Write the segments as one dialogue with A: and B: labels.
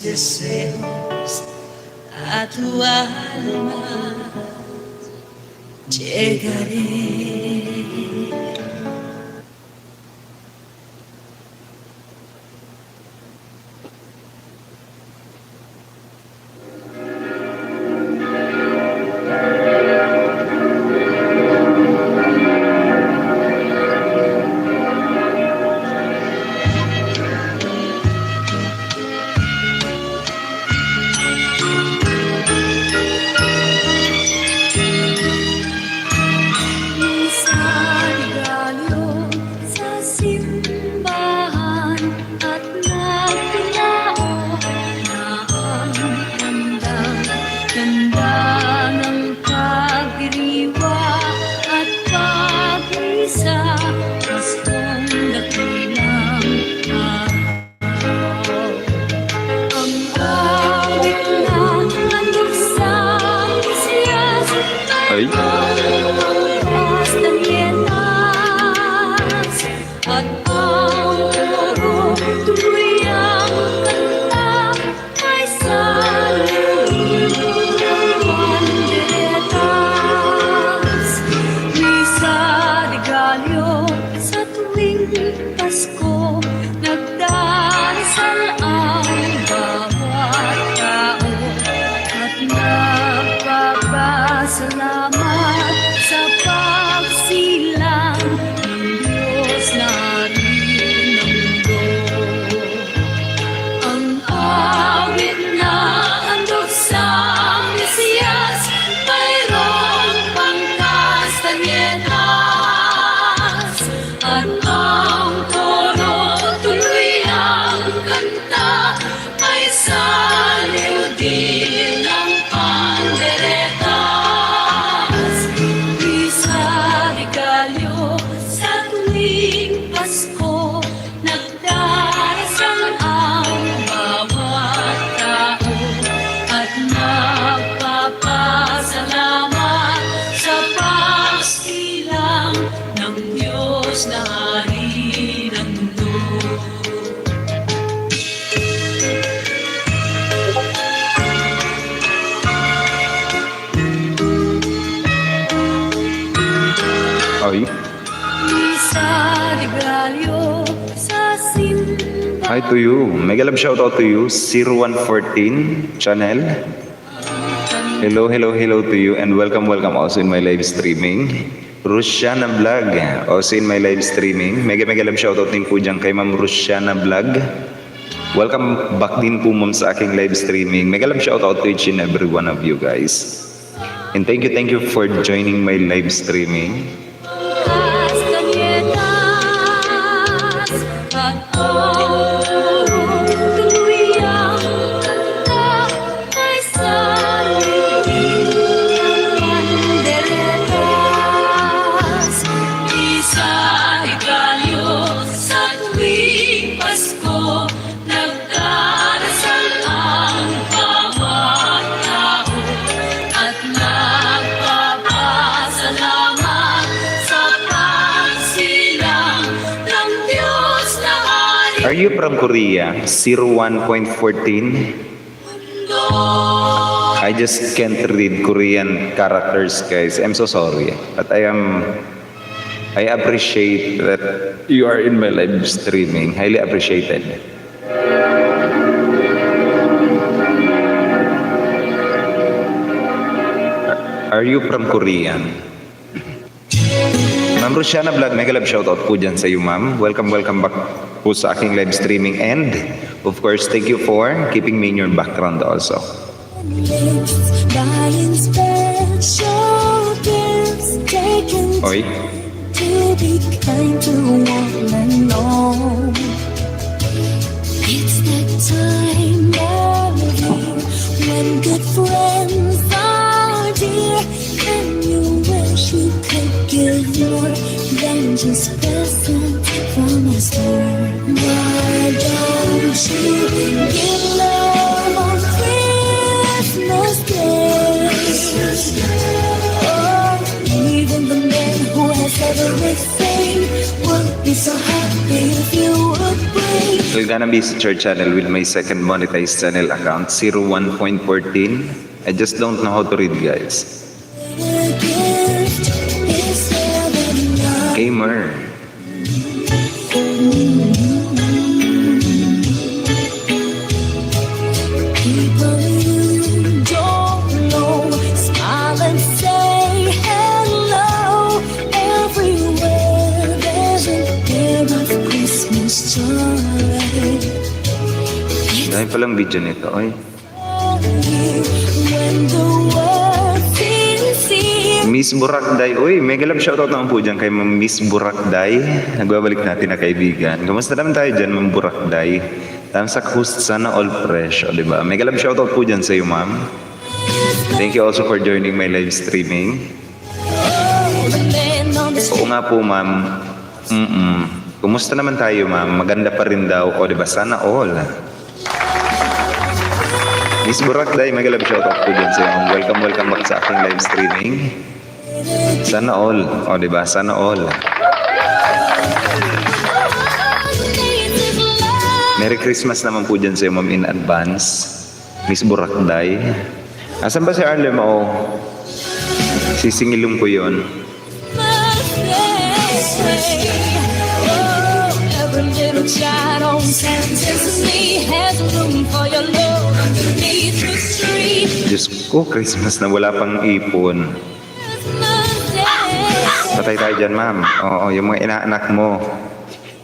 A: deseos a tu alma llegaré.
B: Ay.
A: At ang puro tuloy ang kanta ay sa banderas. Misa regalo sa tuwing Pasko, nagdarasal ang bawat tao at nagpapasalamat sa pagsilang ng Diyos na harin ng mundo. Ang awit na handog sa Mesiyas, mayroong pangkastanyetas, at ang koro tuloy ang kanta ay saliw din ng panderetas. Misa regalo sa tuwing Pasko, nagdarasal ang bawat tao at nagpapasalamat sa pagsilang ng Diyos na hari ng mundo.
B: Ay.
A: Misa regalo sa simbahan.
B: Hi to you. Mega love shoutout to you. 0114 channel. Hello to you and welcome also in my live streaming. Rusiana Vlog, also in my live streaming. Mega love shoutout din po dyan kay Ma'am Rusiana Vlog. Welcome back din po ma'am sa aking live streaming. Mega love shoutout to each and every one of you guys. And thank you for joining my live streaming.
A: Castañetas at ang tuloy ang kanta ay saliw din ng panderetas. Misa regalo sa tuwing Pasko, nagdarasal ang bawat tao at nagpapasalamat sa pagsilang ng Diyos na hari
B: Are you from Korea? 01.14. I just can't read Korean characters, guys. I'm so sorry. But I appreciate that you are in my live streaming. Highly appreciated. Are you from Korean? Ma'am Rusiana Vlog, mega love shoutout po dyan sa iyo, ma'am. Welcome back po sa aking live streaming. And, of course, thank you for keeping me in your background also.
A: buying special gifts, taken
B: Oy.
A: to be kind to one and all. It's that time of year when good friends are dear, and you wish you could give more than just presents from a store. Why don't you give love on Christmas Day? Oh, even the man who has everything would be so happy if you would bring
B: we're gonna visit your channel with my second monetized channel account, 01.14. I just don't know how to read, guys.
A: A gift is heaven now.
B: Gamer.
A: People you don't know, smile and say hello. Everywhere there's an air of Christmas joy.
B: Dahil palang video nito, ay.
A: When the world feels easy.
B: Miss Burakday. Uy, mega love shoutout naman po dyan kay Ma'am Miss Burakday. Nagbabalik natin na kaibigan. Kamusta naman tayo dyan, Ma'am Burakday? Tamsak host sana all fresh, o diba? Mega love shoutout po dyan sa iyo, ma'am. Thank you also for joining my live streaming. Oo nga po, ma'am. Kumusta naman tayo, ma'am? Maganda pa rin daw, o diba? Sana all. Miss Burakday, mega love shoutout po dyan sa iyo, ma'am. Welcome back sa aking live streaming. Sana all, o diba? Sana all. Merry Christmas naman po dyan sa iyo, ma'am, in advance. Miss Burakday. Asan ba si Arlem? O, sisingilong ko yun.
A: Every little child on Santa's knee has room for your love underneath the tree.
B: Diyos ko, Christmas na wala pang ipon. Patay tayo dyan, ma'am. Oo, yung mga inaanak mo.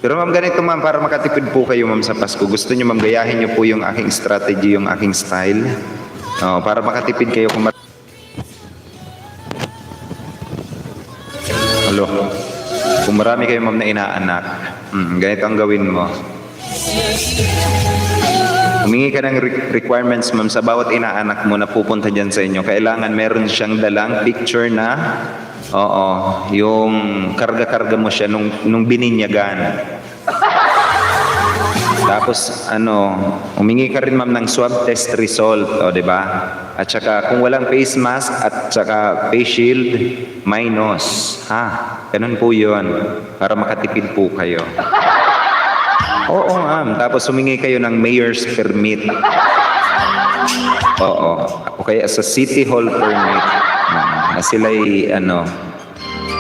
B: Pero ma'am, ganito ma'am, para makatipid po kayo ma'am sa Pasko. Gusto nyo ma'am, gayahin nyo po yung aking strategy, yung aking style. Oo, para makatipid kayo kung Hello. Kung marami kayo ma'am na inaanak, ganito ang gawin mo. Humingi ka ng requirements ma'am sa bawat inaanak mo na pupunta dyan sa inyo. Kailangan meron siyang dalang picture na yung karga-karga mo siya nung bininyagan. Tapos humingi ka rin ma'am ng swab test result, o di ba? At saka kung walang face mask at saka face shield, minus. Ganun po 'yon para makatipid po kayo. Oo, ma'am. Tapos humingi kayo ng mayor's permit. Oo. O kaya sa city hall permit. Na sila'y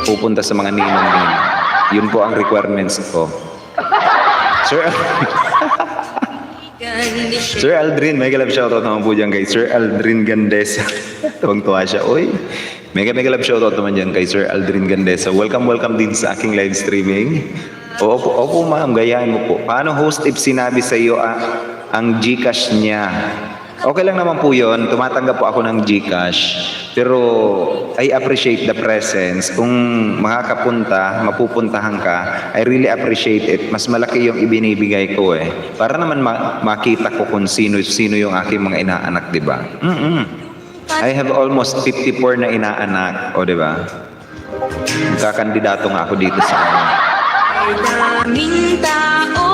B: pupunta sa mga ninong-ninong. Yun po ang requirements ko. Sir Aldrin, mega love shoutout naman po dyan kay Sir Aldrin Gandesa. Tuwang-tuwa siya. Uy, mega love shoutout naman dyan kay Sir Aldrin Gandesa. Welcome din sa aking live streaming. Opo ma'am, gayahin mo po. Paano host if sinabi sa iyo ang GCash niya? Okay lang naman po yun. Tumatanggap po ako ng GCash. Pero I appreciate the presence. Kung makakapunta, mapupuntahan ka, I really appreciate it. Mas malaki yung ibinibigay ko eh. Para naman makita ko kung sino yung aking mga inaanak, di ba? I have almost 54 na inaanak, o di ba? Kakandidato nga ako dito sa
A: Daming tao.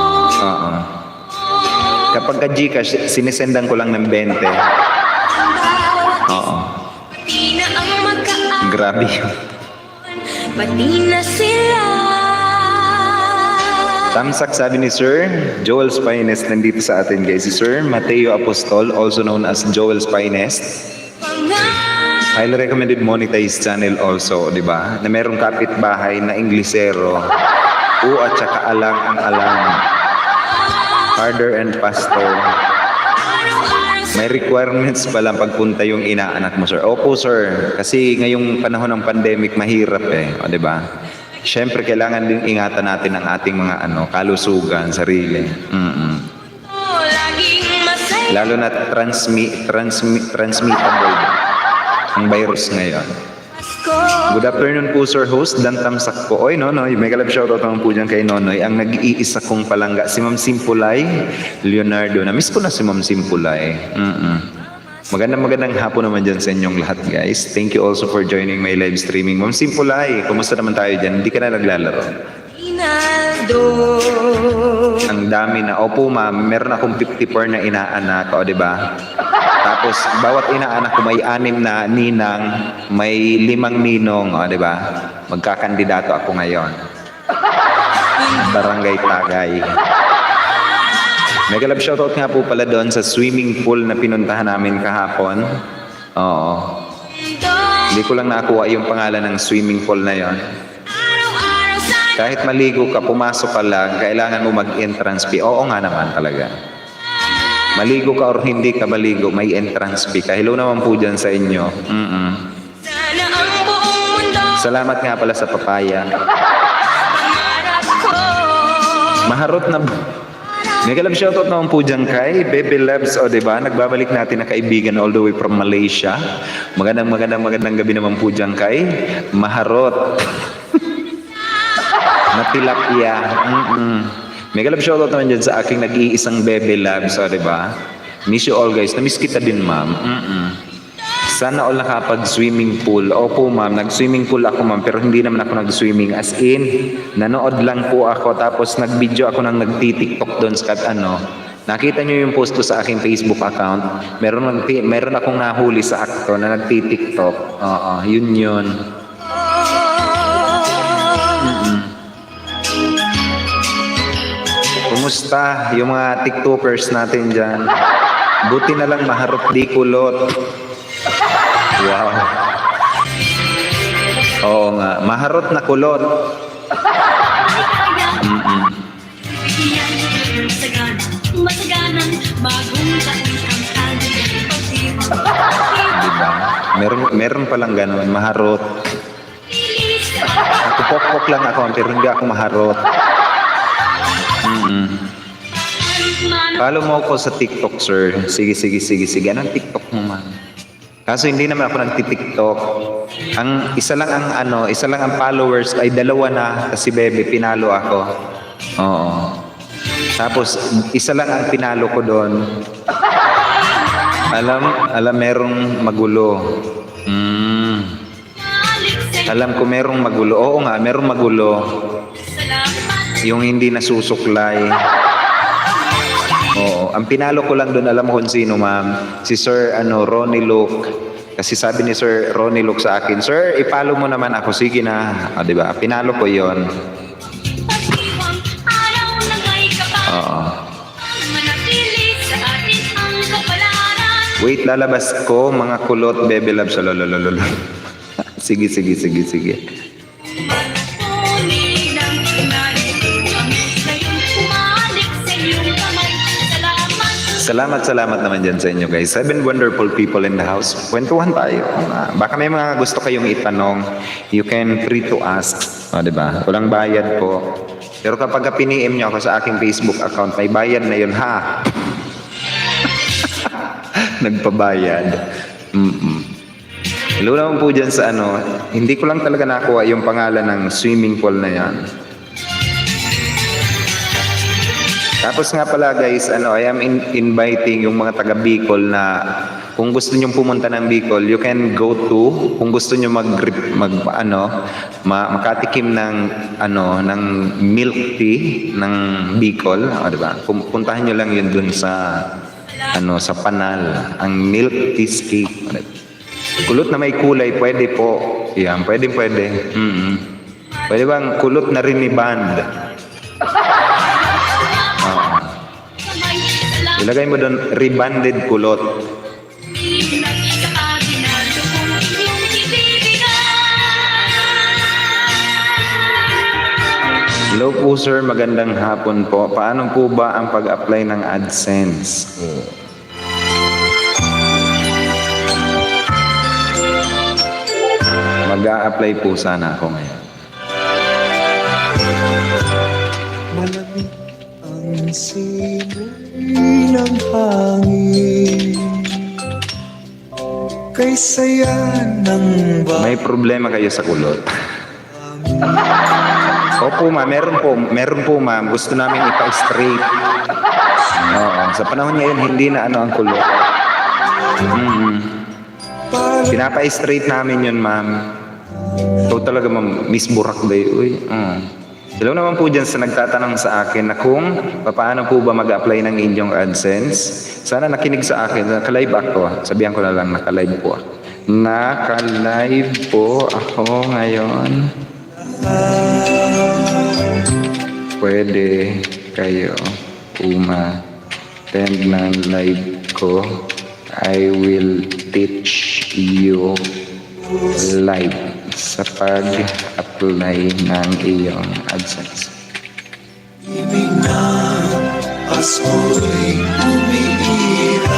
B: Kapag ka GCash, sinisendan ko lang ng 20. Oo.
A: Pati na ang magkaan.
B: Grabe yun.
A: Pati na sila.
B: Tamsak, sabi ni Sir Joel's Finest nandito sa atin, guys. Si Sir Mateo Apostol, also known as Joel's Finest. Highly recommended monetized channel also, di ba? Na merong kapitbahay na Inglesero. At saka alang ang alang. Harder and faster. May requirements pa lang pagpunta yung inaanak mo, sir. Opo, sir. Kasi ngayong panahon ng pandemic, mahirap eh. O, diba? Siyempre, kailangan din ingatan natin ang ating mga kalusugan, sarili. Lalo na transmittable ang virus ngayon. Good afternoon po, Sir Host. Dan Tamsak po. Oy, Nonoy. Mega love shoutout naman po dyan kay Nonoy. Ang nag-iisa kong palangga, si Ma'am Simpulay Leonardo. Na-miss ko na si Ma'am Simpulay. Magandang hapon naman dyan sa inyong lahat, guys. Thank you also for joining my live streaming. Ma'am Simpulay, kumusta naman tayo dyan? Hindi ka na naglalaro? Ang dami na. Opo, ma'am. Meron akong 54 na inaanak. O, diba? Tapos, bawat inaanak ko may 6 na ninang, may 5 ninong. O, diba? Magkakandidato ako ngayon. Barangay Tagay. Mega love shoutout nga po pala doon sa swimming pool na pinuntahan namin kahapon. Oo. Hindi ko lang nakuha yung pangalan ng swimming pool na yon. Kahit maligo ka, pumasok ka lang, kailangan mo mag-entrance fee. Oo nga naman talaga. Maligo ka or hindi ka maligo, may entrance fee ka. Hello naman po dyan sa inyo. Salamat nga pala sa papaya. Maharot na... Mega love shoutout naman po dyan kay Baby Loves. O diba, nagbabalik natin na kaibigan all the way from Malaysia. Magandang gabi naman po dyan kay Maharot. Na tilapia. Mega love shoutout naman dyan sa aking nag-iisang Baby Loves. O diba, miss you all guys. Na-miss kita din ma'am. Sana all nakapag-swimming pool. Opo ma'am, nag-swimming pool ako ma'am, pero hindi naman ako nag-swimming. As in, nanood lang po ako, tapos nag-video ako ng nagti-tiktok doon sa nakita nyo yung post ko sa aking Facebook account. Meron akong nahuli sa akto na nagti-tiktok. Oo, yun. Kumusta yung mga tiktokers natin dyan? Buti na lang maharot di kulot. Wow. Oo nga, maharot na kulot. Diba? Meron palang ganun, maharot. Pok lang ako, pero hindi ako maharot. Follow mo ako sa TikTok, sir. Sige. Anong TikTok mo, man? Kaso hindi naman ako nagti-TikTok. Isa lang ang followers ay 2 na kasi bebe pinalo ako. Oo. Tapos isa lang ang pinalo ko doon. Alam merong magulo. Alam ko merong magulo. Oo nga, merong magulo. Yung hindi nasusuklay. Oo, ang pinalo ko lang doon, alam ko kung sino ma'am, si Sir Ronnie Luke. Kasi sabi ni Sir Ronnie Luke sa akin, "Sir, ipalo mo naman ako." Sige na. Ah, 'di ba? Pinalo ko 'yon. Oo. Wait, lalabas ko mga kulot, Baby Loves. Lolololol. Sige. Salamat naman dyan sa inyo guys. 7 wonderful people in the house. Kwentuhan tayo. Baka may mga gusto kayong itanong, you can free to ask. Diba? Walang bayad po. Pero kapag pini-PM nyo ako sa aking Facebook account, may bayad na yun ha. Nagpabayad. Hello naman po dyan sa hindi ko lang talaga nakuha yung pangalan ng swimming pool na yan. Tapos nga pala guys, I am inviting yung mga taga Bicol na kung gusto niyo pumunta ng Bicol, you can go to, kung gusto niyo makatikim ng ng milk tea ng Bicol, di ba? Puntahan niyo lang yun dun sa sa Panal, ang milk tea cake. Kulot na may kulay, pwede po. Yan, pwede. Pwede bang kulot na rin ni band? Ilagay mo doon, rebanded kulot. Hello po sir, magandang hapon po. Paano po ba ang pag-apply ng AdSense? Mag-a-apply po sana ako ngayon.
C: Malamig ang simoy ng hangin kay saya ng
B: May problema kayo sa kulot? Opo ma'am, meron po ma'am. Gusto namin ipa-straight. Oo, sa panahon ngayon hindi na ang kulot. Pinapa-straight namin yun ma'am. Ito talaga ma'am, Miss Burakday. Hello naman po dyan sa nagtatanong sa akin na kung paano po ba mag-apply ng inyong AdSense. Sana nakinig sa akin. Naka-live ako. Sabihan ko na lang, naka-live po ako. Naka-live po ako ngayon. Pwede kayo attend ng live ko, I will teach you live sa pag-apply ng iyong AdSense.
C: Ibig na Pasko'y umiiral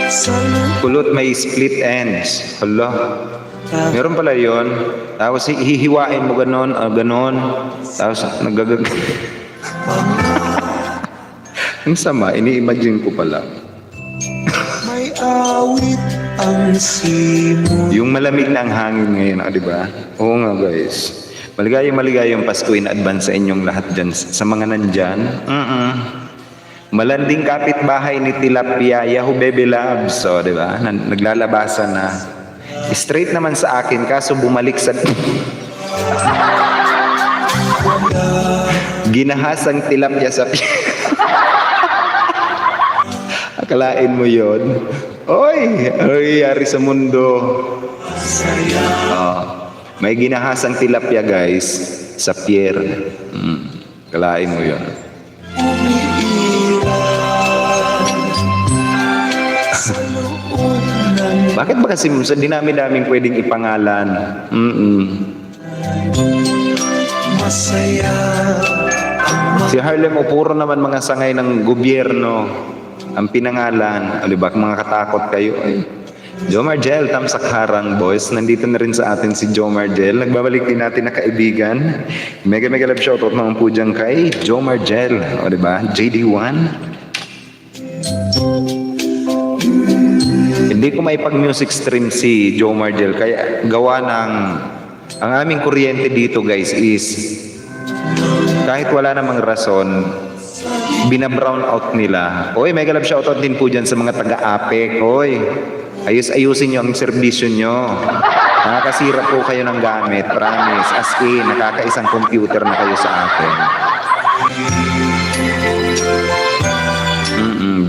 C: sa
B: Kulot may split ends. Hala. Meron pala yon. Tapos hihiwain mo ganon, ganon. Tapos nagagag... Ang sama, ini-imagine ko pala.
C: may awit ang simon.
B: Yung malamig na ang hangin ngayon, di ba? Oo nga guys. Maligayang Pasko in advance sa inyong lahat dyan. Sa mga nandyan. Malanding kapitbahay ni Tilapia, Yahoo Baby Loves. So, di ba? Naglalabasan na. Straight naman sa akin, kaso bumalik sa... Ginahasang tilapia sa... Akalain mo yon. Oy, ano nangyayari sa mundo? May ginahasang tilapia guys sa pier. Akalain mo yon. Bakit ba kasi sa dinami-daming pwedeng ipangalan?
C: Masaya
B: Si Harlem o puro naman mga sangay ng gobyerno ang pinangalan. O diba, mga katakot kayo ay. Jomar Gel, Tamsak Harang boys. Nandito na rin sa atin si Jomar Gel. Nagbabalik din natin na kaibigan. Mega love shoutout naman po dyan kay Jomar Gel. O diba, JD1. Hindi ko may pag-music stream si Jomar Gel. Kaya gawa ng... Ang aming kuryente dito guys is... Kahit wala namang rason, bina-brown out nila. Oy, mega love shoutout din po dyan sa mga taga-APEC. Oy, ayusin nyo ang serbisyo nyo. Nakakasira po kayo ng gamit, promise. As in, nakakaisang computer na kayo sa akin.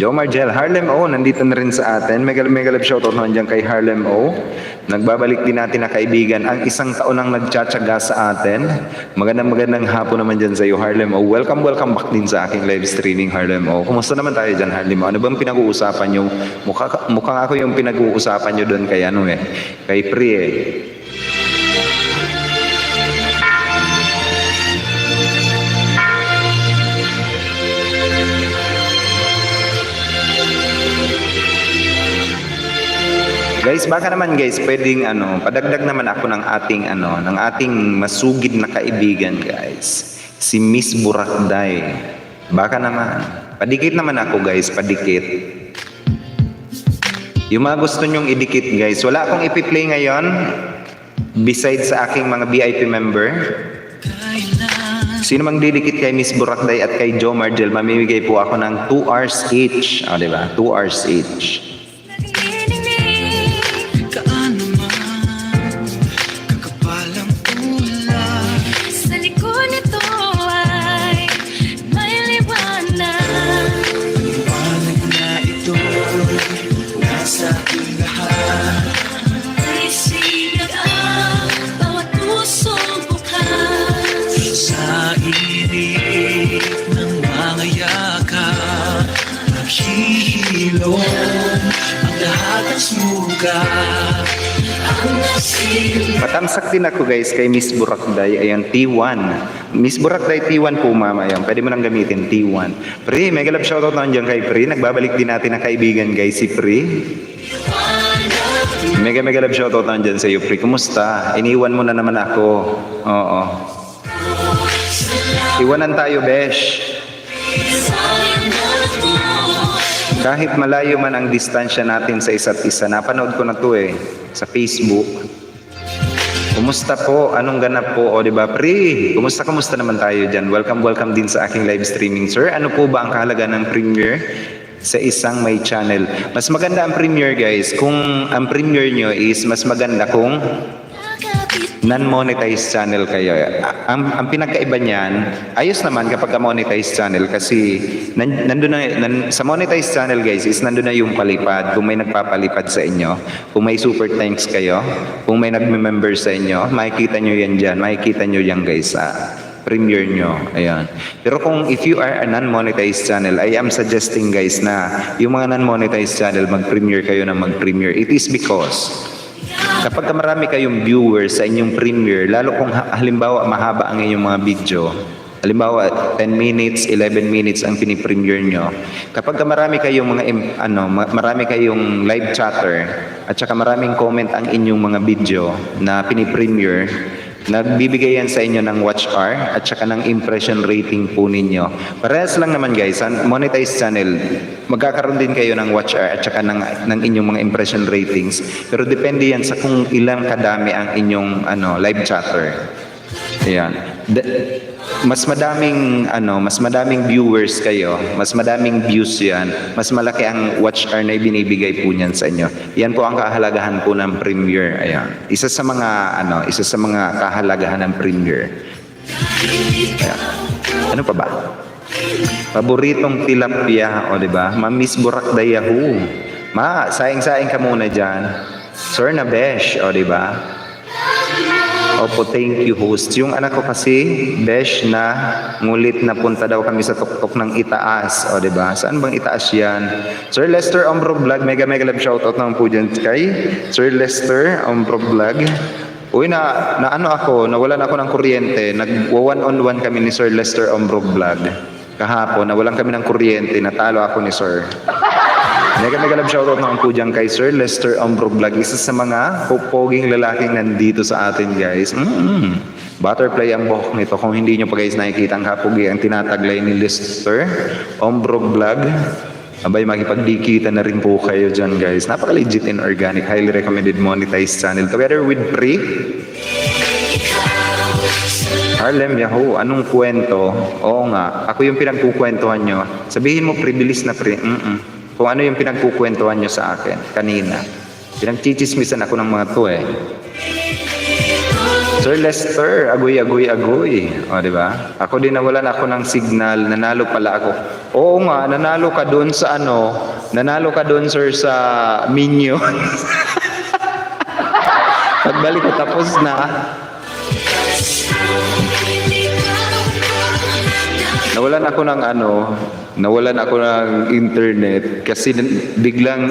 B: Jomar Gel, Harlem O, nandito na rin sa atin. Mega love shoutout naman dyan kay Harlem O. Nagbabalik din natin na kaibigan ang isang taon ang nagtsatsaga sa atin. Magandang hapon naman dyan sa iyo, Harlem O. Welcome back din sa aking live streaming, Harlem O. Kumusta naman tayo dyan, Harlem O? Ano bang pinag-uusapan nyo? Mukhang ako yung pinag-uusapan nyo doon kay kay Pri Guys, baka naman guys, pwedeng padagdag naman ako ng ating masugid na kaibigan guys. Si Miss Burakday. Baka naman. Padikit naman ako guys, padikit. Yung mga gusto nyong idikit guys, wala akong ipi-play ngayon besides sa aking mga VIP member. Sino mang didikit kay Miss Burakday at kay Jomar Gel, mamimigay po ako ng 2 hours each. O, diba? 2 hours each. Patamsak din ako guys kay Miss Burakday. Ayan, T1. Miss Burakday T1 po mama. Ayan, pwede mo nang gamitin T1. Pri, mega love shoutout naman dyan kay Pri. Nagbabalik din natin na kaibigan guys si Pri. Mega love shoutout naman dyan sa iyo Pri. Kumusta? Iniwan mo na naman ako. Oo. Iwanan tayo besh. Kahit malayo man ang distansya natin sa isa't isa, napanood ko na to sa Facebook. Kumusta po? Anong ganap po? O diba, Pri? Kumusta naman tayo dyan? Welcome din sa aking live streaming, sir. Ano po ba ang kahalaga ng premiere sa isang may channel? Mas maganda ang premiere, guys. Kung ang premiere nyo is mas maganda kung non-monetized channel kayo. Ang pinagkaiba niyan, ayos naman kapag monetized channel kasi sa monetized channel guys is nandun na yung palipad. Kung may nagpapalipad sa inyo, kung may super thanks kayo, kung may nagme-member sa inyo, makikita nyo yan dyan. Makikita nyo yan guys sa premiere nyo. Ayan. Pero kung if you are a non-monetized channel, I am suggesting guys na yung mga non-monetized channel, mag-premiere kayo na mag-premiere. It is because kapag marami kayong viewers sa inyong premiere, lalo kung halimbawa mahaba ang inyong mga video, halimbawa 10 minutes, 11 minutes ang pinipremiere nyo, kapag marami kayong marami kayong live chatter at saka maraming comment ang inyong mga video na pinipremiere, nagbibigay yan sa inyo ng watch hour at saka ng impression rating po ninyo. Parehas lang naman guys, sa monetized channel, magkakaroon din kayo ng watch hour at saka ng inyong mga impression ratings. Pero depende yan sa kung ilang kadami ang inyong live chatter. Ayan. Mas madaming viewers kayo, mas madaming views yan, mas malaki ang watch hour na ibinibigay po niyan sa inyo. Yan po ang kahalagahan po ng premiere. Ayan. Isa sa mga kahalagahan ng premiere. Ayan. Ano pa ba? Paboritong tilapia, o di ba? Mamiss Burak Dayahu. Saing-saing ka muna diyan. Sir na besh, o di ba? Opo, thank you host. Yung anak ko kasi, besh na ngulit na punta daw kami sa tuktok ng Itaas. O, diba? Saan bang Itaas yan? Sir Lester Ombro Vlog, mega love shoutout naman po dyan kay Sir Lester Ombro Vlog. Uy, nawalan ako ng kuryente. Nag-one-on-one kami ni Sir Lester Ombro Vlog. Kahapon, nawalan kami ng kuryente. Natalo ako ni Sir. Mega love shoutout naman po dyan kay Sir Lester Ombro Vlog. Isa sa mga poging lalaking nandito sa atin guys. Butterfly ang buhok nito. Kung hindi nyo pa guys nakikita ang kapugi ang tinataglay ni Lester Ombro Vlog. Abay, makipagdikita na rin po kayo dyan guys. Napaka-legit and organic. Highly recommended monetized channel. Together with Pri. Harlem Yahoo, anong kwento? Oo nga, ako yung pinagkukwentuhan nyo. Sabihin mo, Pri, bilis na Pri. Kung ano yung pinagkukwentuhan nyo sa akin kanina. Pinagchichismisan ako ng mga to eh. Sir Lester, agoy. O, di ba? Ako din nawalan ako ng signal, nanalo pala ako. Oo nga, nanalo ka doon sa nanalo ka doon sir sa Minyo. Pagbalik ko tapos na. Nawalan ako ng internet kasi biglang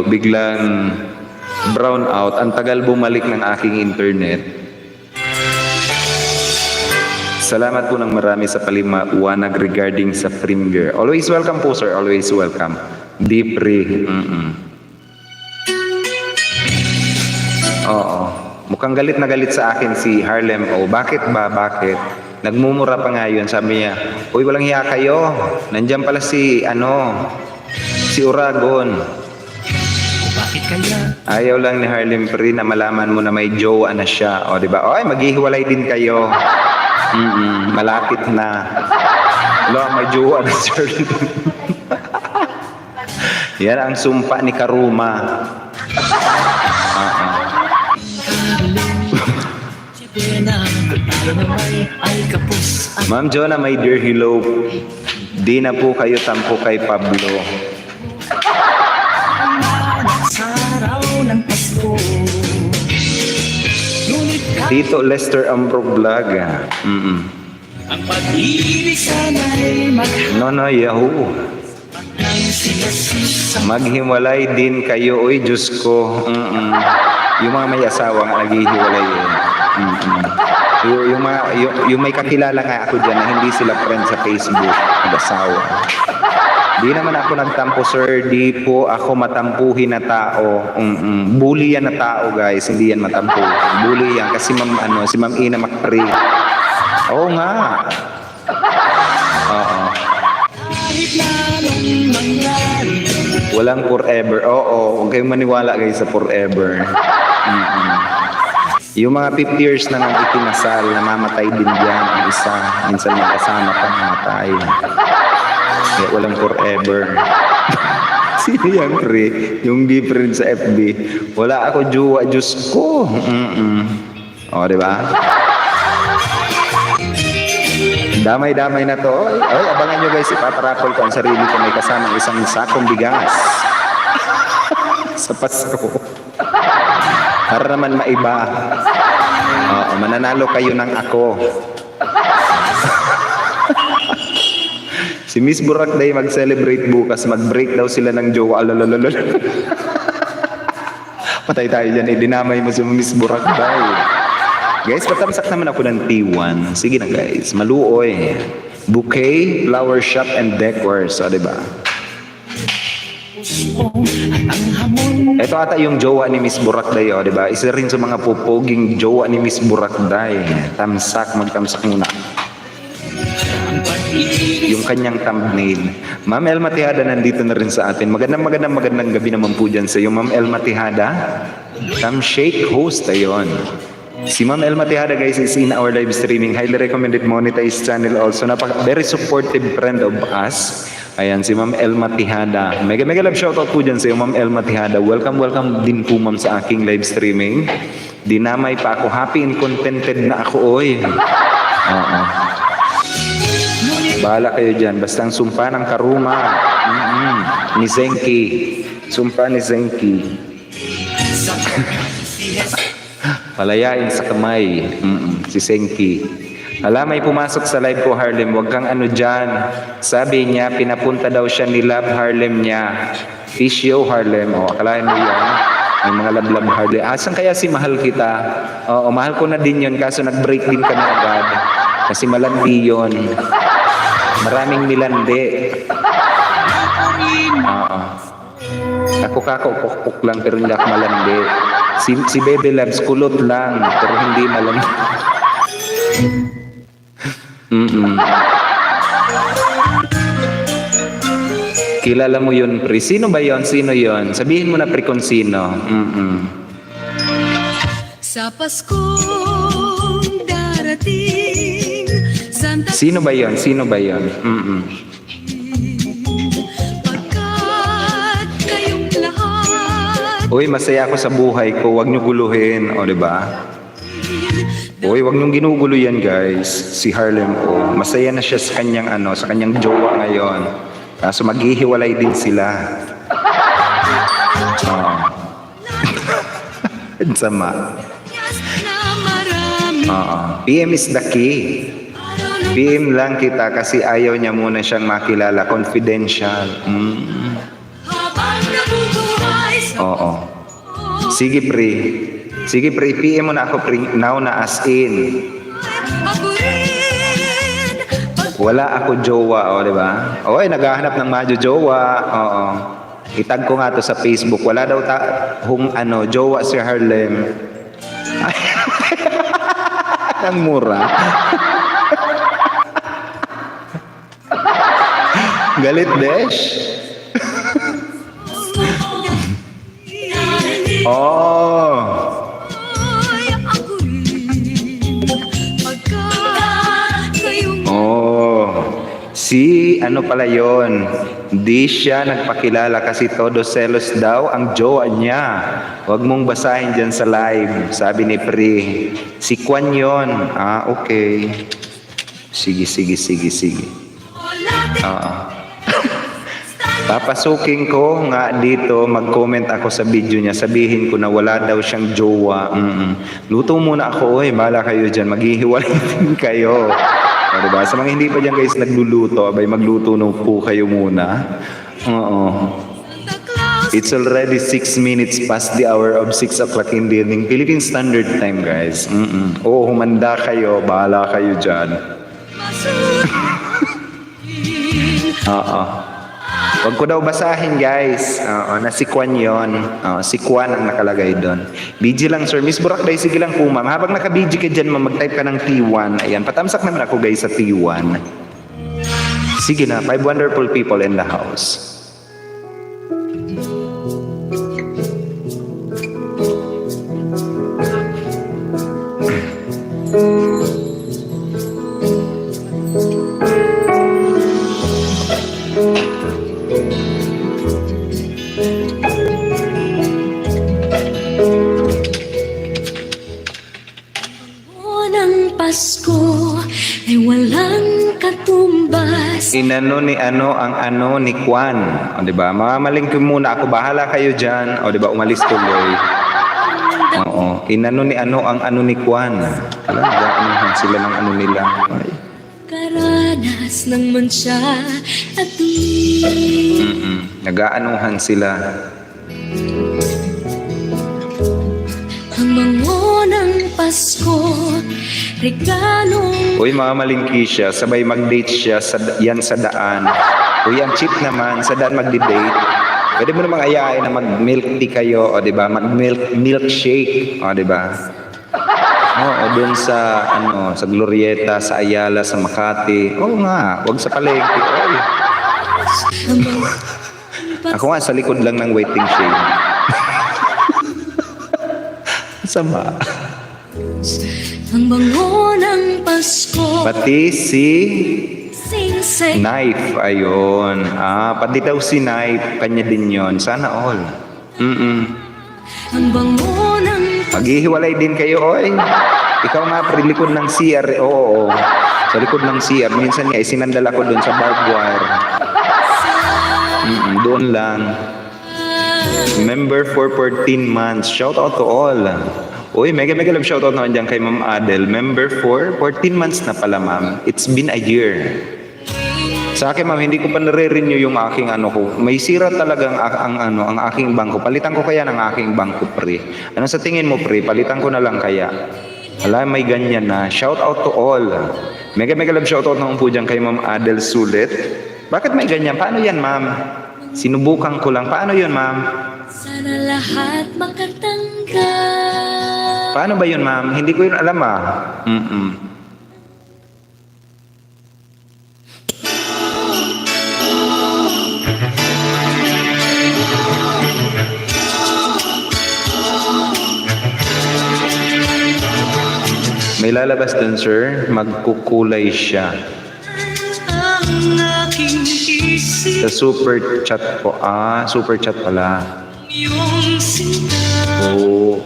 B: biglang brown out. Ang tagal bumalik ng aking internet. Salamat po ng marami sa paliwanag regarding sa premiere. Always welcome po sir, always welcome. Deeply. Oo. Mukhang galit na galit sa akin si Harlem. Bakit ba? Bakit? Nagmumura pa nga yun. Sabi niya, uy, walang hiya kayo. Nandiyan pala si Uragon.
D: Bakit kaya?
B: Ayaw lang ni Harlem Pri na malaman mo na may jowa na siya. O, di ba? Oy, maghihiwalay din kayo. Malapit na. May jowa na sir. Yan ang sumpa ni Karuma. Ma'am Jonah, my dear hello. Di na po kayo tampo kay Pablo. Tito Lester Ambro Vlog.
D: Ang pag-ibig sana'y
B: No, Yahoo. Maghiwalay din kayo. Uy, Diyos ko. Yung mga may asawa nga naghihiwalay yun. Yung may kakilala nga ako dyan na hindi sila friend sa Facebook, mag-asawa. Di naman ako nagtampo sir, di po ako matampuhin na tao. Bully yan na tao guys, hindi yan matampo. Bully yan kasi si Ma'am Ina Macpri. Oo nga. Oo. Walang forever. Oo, huwag kayong maniwala guys sa forever. Yung mga 50 years na nang ikinasal, namamatay din diyan ang isa. Minsan magkasama pa, namatay. Kaya walang forever. Sino yan, Pre? Yung different sa FB. Wala ako jowa, Diyos ko. O, di ba? Damay-damay na to. Oy, abangan nyo guys, ipaparapol ko ang sarili ko. May kasamang isang sakong bigas. Sa Pasko. Para naman maiba. Oo, mananalo kayo ng ako. Si Miss Boracday mag-celebrate bukas, mag-break daw sila ng jowa. Alalalala. Patay tayo dyan, dinamay mo si Miss Boracday. Guys, patamsak naman ako ng T1. Sige na guys, maluoy. Bouquet, flower shop, and decor. So, diba?
D: Ang hamon
B: Ito ata yung jowa ni Miss Boracday, oh, diba? Isa rin sa mga pupoging jowa ni Miss Boracday. Tamsak, magtamsak muna.
D: ang pag-ibig
B: Yung kanyang thumbnail. Ma'am Elma Tejada nandito na rin sa atin. Magandang gabi naman po dyan sa iyo, Ma'am Elma Tejada. Cam Shake host, ayon. Si Ma'am Elma Tejada guys is in our live streaming. Highly recommended monetized channel also. Very supportive friend of us. Ayan, si Ma'am Elma Tejada. Mega love shoutout po dyan sa iyo, Ma'am Elma Tejada. Welcome din po ma'am sa aking live streaming. Dinamay pa ako. Happy and contented na ako, oy. Oo. Bahala kayo dyan. Basta ang sumpa ng karuma. Ni Zenki. Sumpa ni Zenki.
D: sa si Jesus.
B: Palayain sa kamay. Si Zenki. Hala, may pumasok sa live ko, Harlem. Huwag kang ano dyan. Sabi niya, pinapunta daw siya ni Love Harlem niya. Fisio Harlem. O, akalain mo yan. May mga love Harlem. Asan kaya si Mahal Kita? Oo, mahal ko na din yun. Kaso nag-break din kami agad. Kasi malandi yun. Maraming nilandi. Oo. Ako kakupok lang pero hindi ako malandi. Si Baby Loves kulot lang pero hindi malandi. Kilala mo yun, pre? Sino ba yun? Sino yun? Sabihin mo na, pre, kung sino.
A: Sa Paskong darating, Santa
B: Sino ba yun? Sino ba yun?
A: pagkat kayong lahat
B: Uy, masaya ako sa buhay ko. Huwag niyo guluhin. O, diba? Uy, huwag niyong ginugulo yan, guys. Si Harlem, oh. Masaya na siya sa kanyang, sa kanyang jowa ngayon. Kaso maghihiwalay din sila. Oo. Ang sama.
A: na marami
B: PM is the key. PM lang kita kasi ayaw niya muna siyang makilala. Confidential.
A: habang nabubuhay sa
B: Oo. Sige, pre. Sige, pre. PM mo na ako, pre. Now na as in.
A: ako rin pag
B: Wala ako jowa, o, di ba? Oy, naghahanap ng madyo jowa. Oo. Itag ko nga to sa Facebook. Wala daw jowa si Harlem. Ang mura. Galit, Besh? Oh.
A: ay ako rin pagkat kayong
B: Si pala yon. Di siya nagpakilala kasi todo selos daw ang jowa niya. Huwag mong basahin dyan sa live. Sabi ni Pri. Si Kwan yon. Okay. Sige. Oo. Papasukin ko nga dito, mag-comment ako sa video niya. Sabihin ko na wala daw siyang jowa. Luto muna ako, bahala kayo dyan. Maghihiwalay din kayo. O, diba? Sa mga hindi pa dyan guys nagluluto, abay magluto no po kayo muna. Oo.
A: Santa Claus
B: It's already 6 minutes past the hour of 6 o'clock in the evening. Philippine Standard Time, guys. Oo, humanda kayo. Bahala kayo dyan.
A: masukin
B: Oo. Huwag ko daw basahin, guys. Oo, na si Kwan yun. Si Kwan ang nakalagay doon. BG lang, sir. Miss Boracday, sige lang po, ma'am. Habang naka-BG ka dyan, ma'am, mag-type ka ng T1. Ayan, patamsak naman ako, guys, sa T1. Sige na, 5 wonderful people in the house.
A: ng Pasko ay walang katumbas.
B: Inano ni ang ni Kwan. O, diba? Mamamalingkin muna ako. Bahala kayo dyan. O, diba? Umalis tuloy. Oo. Inano ni ang ni Kwan. Alam, nag-anuhan sila ng nila. Ay.
A: Karag danas ng mancha at dumi.
B: Nag-aanuhan sila.
A: Ang bango ng Pasko, regalong
B: Uy, mamamalingki siya, sabay mag-date siya yan sa daan. Uy, ang cheap naman, sa daan magdi-date. Pwede mo namang ayain na mag-milk tea kayo, o di ba? Milkshake, o di ba? Oo, doon sa sa Glorieta, sa Ayala, sa Makati. Oo nga, wag sa palengke. Oy.
A: ang bango
B: Ako nga sa likod lang ng waiting shade. Sama.
A: ang bango ng Pasko,
B: Pati si
A: sing-sing.
B: Knife, ayun. Pati daw si Knife, kanya din yon. Sana all.
A: Ang bango ng
B: Maghihiwalay din kayo, oy. Ikaw nga, pre, likod ng CR. Oo. Sa likod ng CR. Minsan nga, isinandal ako doon sa barbed wire. Doon lang. Member for 14 months. Shout out to all. Uy, mega love shout out naman dyan kay Ma'am Adel. Member for 14 months na pala, ma'am. It's been a year. Sa akin, ma'am, hindi ko pa nare-renew yung aking ko. May sira talaga ang aking bangko. Palitan ko kaya ng aking bangko, pre. Ano sa tingin mo, pre? Palitan ko na lang kaya. Wala, may ganyan na. Shout out to all. Mega love shout out naman po dyan kay Ma'am Adel Sulit. Bakit may ganyan? Paano yan, ma'am? Sinubukan ko lang. Paano yun, ma'am?
A: sana lahat makatanggap.
B: Paano ba yun, ma'am? Hindi ko yun alam, May lalabas dun, sir. Magkukulay siya.
D: Ang aking isip,
B: Sa super chat po. Super chat pala.
D: yung sinta,
B: Oo.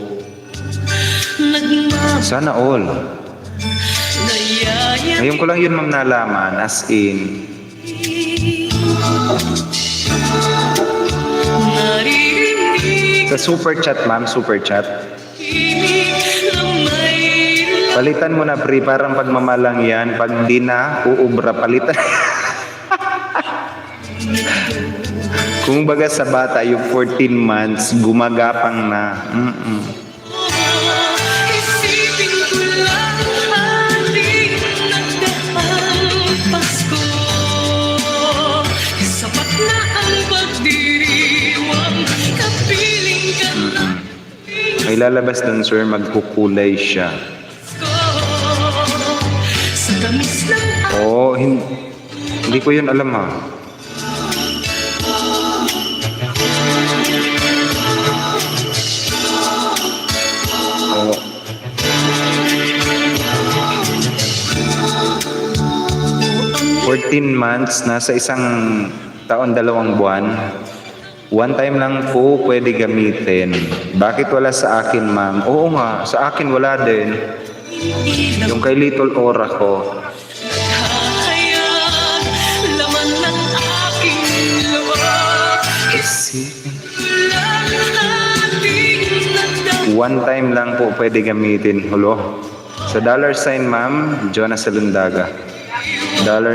D: nagmamahal.
B: Sana all.
D: Nayaya
B: Ngayon ko lang yun, ma'am, nalaman. As in.
D: naririnig
B: Sa super chat, ma'am. Super chat.
D: ibig ng mayroon.
B: Palitan mo na, pre. Parang pagmamalang yan. Pag di na, uubra. Palitan. Kung baga sa bata, yung 14 months, gumagapang na.
D: Isipin ko lang ating nagdaang Pasko. Sapat na ang pagdiriwang, kapiling ka na
B: May lalabas dun, sir. Magkukulay siya.
D: sa tamis ng
B: Oo, hindi ko yun alam, ha. Oo. 14 months, nasa isang taon, 2 buwan. One time lang po pwede gamitin. Bakit wala sa akin, ma'am? Oo nga, sa akin wala din. Yung kay Little Aura ko.
D: hayag, laman ng aking luwa. Lang ating nagdaang
B: One time lang po pwede gamitin. Hulo. Sa $sign, ma'am, Jonas Salundaga.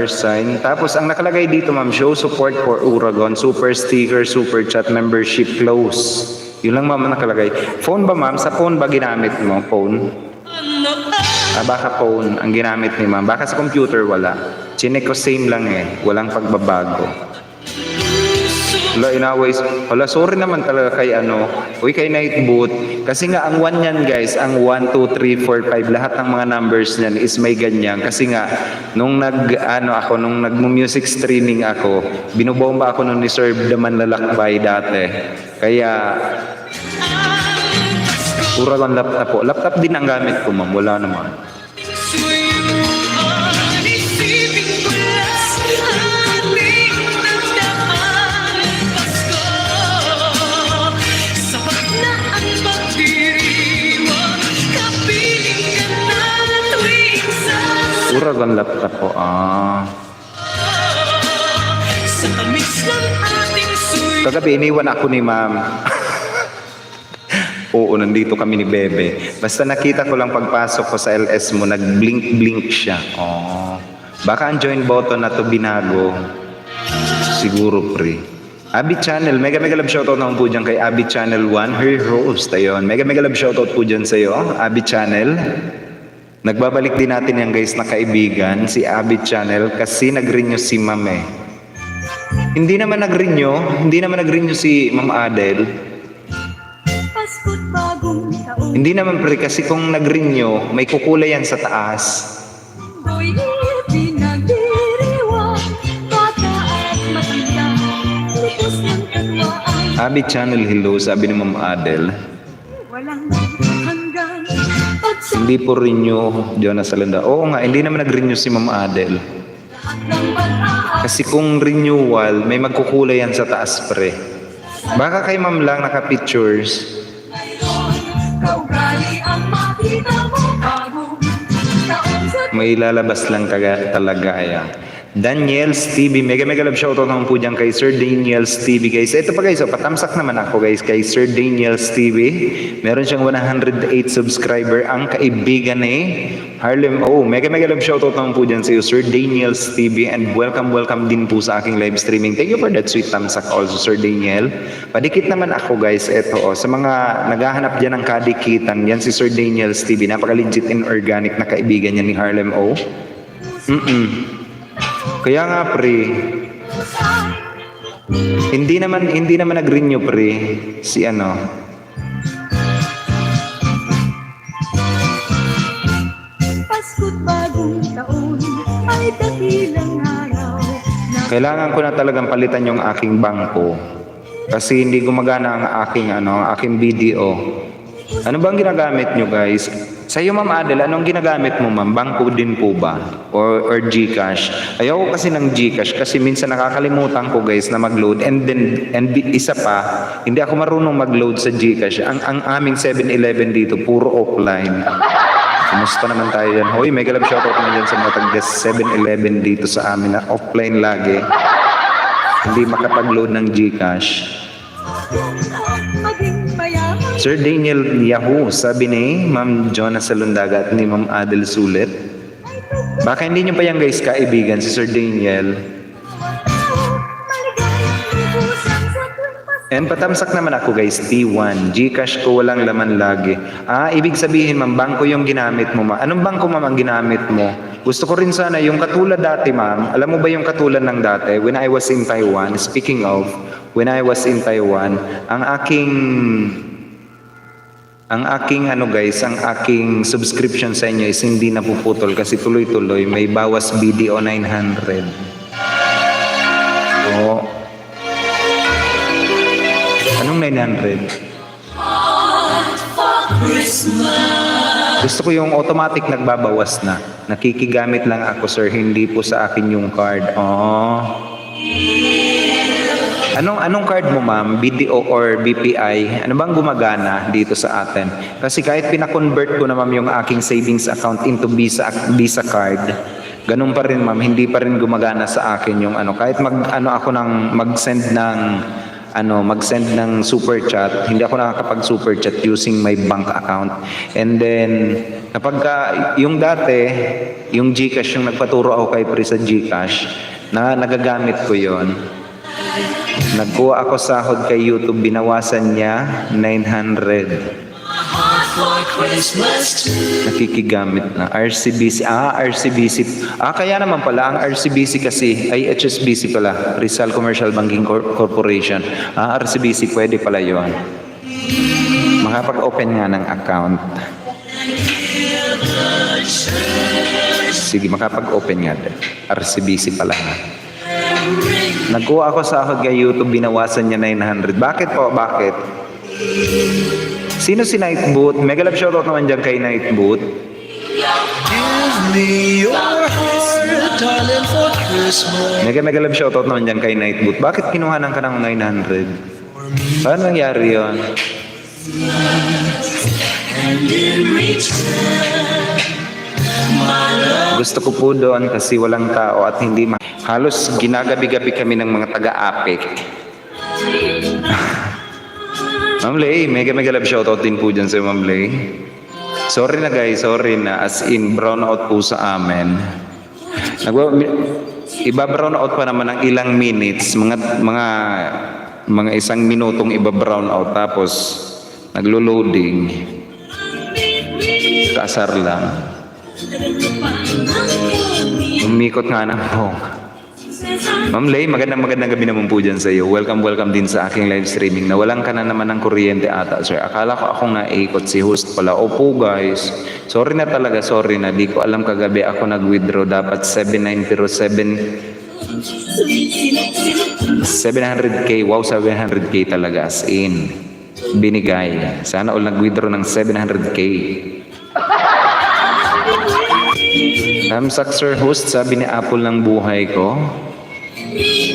B: $sign. Tapos ang nakalagay dito, ma'am, show support for Uragon, super sticker, super chat, membership close. Yun lang, ma'am, ang nakalagay. Phone ba, ma'am? Sa phone ba ginamit mo? Phone? Baka phone ang ginamit ni ma'am. Baka sa computer wala. Chinek ko same lang eh. Walang pagbabago. Wala, inaway. Wala, sorry naman talaga kay Uy, kay Nightboot. Kasi nga, ang 1 yan, guys, ang 1, 2, 3, 4, 5, lahat ng mga numbers niyan is may ganyan. Kasi nga, nung nung nag-music streaming ako, binubomba ako nung ni Sir Daman Lalakbay dati. Kaya, Uragon laptop po. Laptop din ang gamit ko, ma'am. Wala naman.
D: suyuan. Isipin ko lang ating nagdaang Pasko. Sapat na ang pagdiriwang, kapiling ka na tuwing sa
B: Uragon laptop po.
D: sa tamis ng ating suyo.
B: Kagabi, iniwan ako ni ma'am. Oo, nandito kami ni Bebe. Basta nakita ko lang pagpasok ko sa LS mo, nag-blink-blink siya. Baka ang join button na to binago. Siguro pre. Abi Channel, mega mega love shoutout naman po dyan kay Abi Channel 1, her host. Ayun, mega mega love shoutout po dyan sa'yo, Abi Channel. Nagbabalik din natin yan guys na kaibigan, si Abi Channel, kasi nag-renew si Ma'am eh. Hindi naman nag-renew si Ma'am Adel.
A: Pasko't bagong taon,
B: Hindi naman pre, kasi kung nag-renew, may kukulay yan sa taas.
A: ko'y pinagdiriwang, bata at matanda, lubos ng katwaan,
B: Abi Channel, hello, sabi ni Ma'am Adel.
A: walang hanggan. Pagsa
B: Hindi po renew, Jonas Salanda. Oo nga, hindi naman nag-renew si Ma'am Adel.
A: ng pag-aas,
B: Kasi kung renewal, may magkukulay yan sa taas pre. Baka kay Ma'am lang naka-pictures.
A: kaugali ang makita mo, bagong taon sa
B: May lalabas lang talaga ayan. Daniels TV, mega mega love shoutout naman po dyan kay Sir Daniels TV guys. Ito pa guys, patamsak naman ako guys kay Sir Daniels TV. Meron siyang 108 subscriber ang kaibigan ni Harlem. Oh, mega mega love shoutout naman po dyan sa iyo Sir Daniels TV, and welcome din po sa aking live streaming. Thank you for that sweet tamsak also Sir Daniel. Padikit naman ako guys, eto sa mga naghahanap dyan ng kadikitan, yan si Sir Daniels TV, napaka legit and organic na kaibigan niya ni Harlem. Oh. Kaya nga pre, hindi naman nag-renew pre si ano.
A: Pasko't bagong taon ay dakilang araw na
B: Kailangan ko na talagang palitan yung aking bangko kasi hindi gumagana ang aking video. Ano bang ginagamit nyo guys? Sa iyo Ma'am Adel, anong ginagamit mo ma'am? Bangko din po ba? Or Gcash? Ayaw ko kasi ng Gcash kasi minsan nakakalimutan ko guys na mag-load, and isa pa, hindi ako marunong mag-load sa Gcash. Ang aming 7-Eleven dito, puro offline. Kumusta naman tayo yan? Hoy, mega love shoutout naman dyan sa mga tagas 7-Eleven dito sa amin na offline lagi. Hindi makapag-load ng Gcash.
A: maging mayaman.
B: Sir Daniel Yahoo, sabi ni Ma'am Jonas Salundaga at ni Ma'am Adel Sulit. Baka hindi nyo pa yan guys kaibigan si Sir Daniel.
A: Maligayang libusan sa tuwing Pasko.
B: And patamsak naman ako guys, T1. Gcash ko walang laman lagi. Ibig sabihin ma'am, bangko yung ginamit mo ma'am. Anong bangko ma'am ang ginamit mo? Gusto ko rin sana yung katulad dati ma'am. Alam mo ba yung katulad ng dati? When I was in Taiwan, speaking of, when I was in Taiwan, ang aking subscription sa inyo is hindi napuputol kasi tuloy-tuloy may bawas BDO 900. Oo. Anong 900? Gusto ko yung automatic nagbabawas na. Nakikigamit lang ako sir, hindi po sa akin yung card. Oh. Anong card mo ma'am? BDO or BPI? Ano bang gumagana dito sa atin? Kasi kahit pina-convert ko na ma'am yung aking savings account into Visa card, ganun pa rin ma'am, hindi pa rin gumagana sa akin yung kahit mag-send ng super chat, hindi ako nakakapag super chat using my bank account. And then kapag yung dati, yung Gcash yung nagpaturo ako kay Pri sa Gcash, na nagagamit ko yon. Nagkuha ako sahod kay YouTube, binawasan niya 900. Nakikigamit na. RCBC. RCBC. Kaya naman pala, ang RCBC kasi, ay HSBC pala, Rizal Commercial Banking Corporation. RCBC, pwede pala yon. Makapag-open nga ng account. Sige, makapag-open nga. RCBC pala. Nagkuha ako sahod kay YouTube, binawasan niya 900. Bakit po? Bakit? Sino si Nightboot? Mega love shoutout naman dyan kay Nightboot.
C: Give me your heart, darling, for Christmas.
B: Mega love shoutout naman dyan kay Nightboot. Bakit kinuhanan ka ng 900? Paano nangyari yun? Gusto ko po doon kasi walang tao at hindi halos ginagabi-gabi kami ng mga taga-apik. Ma'am Lay, mega love shoutout din po dyan sa Ma'am Lay. Sorry na guys, sorry na, as in brown out po sa amin. Iba-brown out pa naman ng ilang minutes, mga isang minutong iba-brown out, tapos naglo-loading. Kaasar lang. Umikot nga ng phone. Ma'am Lay, magandang gabi naman po dyan sa iyo. Welcome din sa aking live streaming. Nawalan ka na naman ng kuryente ata, sir. Akala ko akong naikot, si host pala. Opo guys, sorry na. Di ko alam kagabi ako nag-withdraw. Dapat 700k. Wow, 700k talaga as in. Binigay. Sana all nag-withdraw ng 700k. Tamsak sir host, sabi ni Apple ng buhay ko.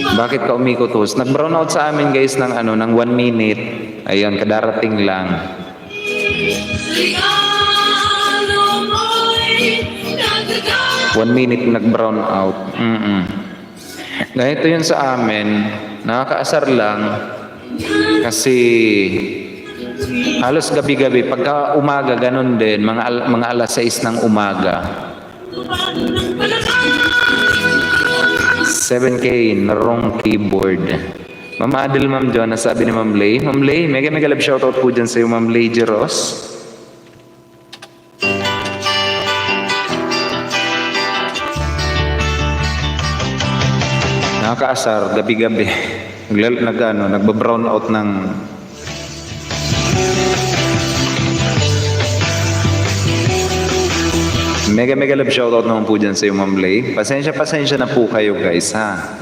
B: Bakit ka umikot host? Nag-brown out sa amin guys ng 1 minute. Ayun, kadarating lang. 1 minute nag-brown out. Ganito yun sa amin. Nakakaasar lang. Kasi halos gabi-gabi. Pagka umaga, ganun din. Mga alas 6 ng umaga. 7K na wrong keyboard. Ma'am Adel, Ma'am John, sabi ni Ma'am Lay. Ma'am Lay, mega love shoutout po dyan sa'yo, Ma'am Lay Jeros. Nakakaasar, gabi-gabi. Nagba-brown out ng mega love shoutout naman po dyan sa iyo, Ma'am Lay. Pasensya na po kayo guys, ha?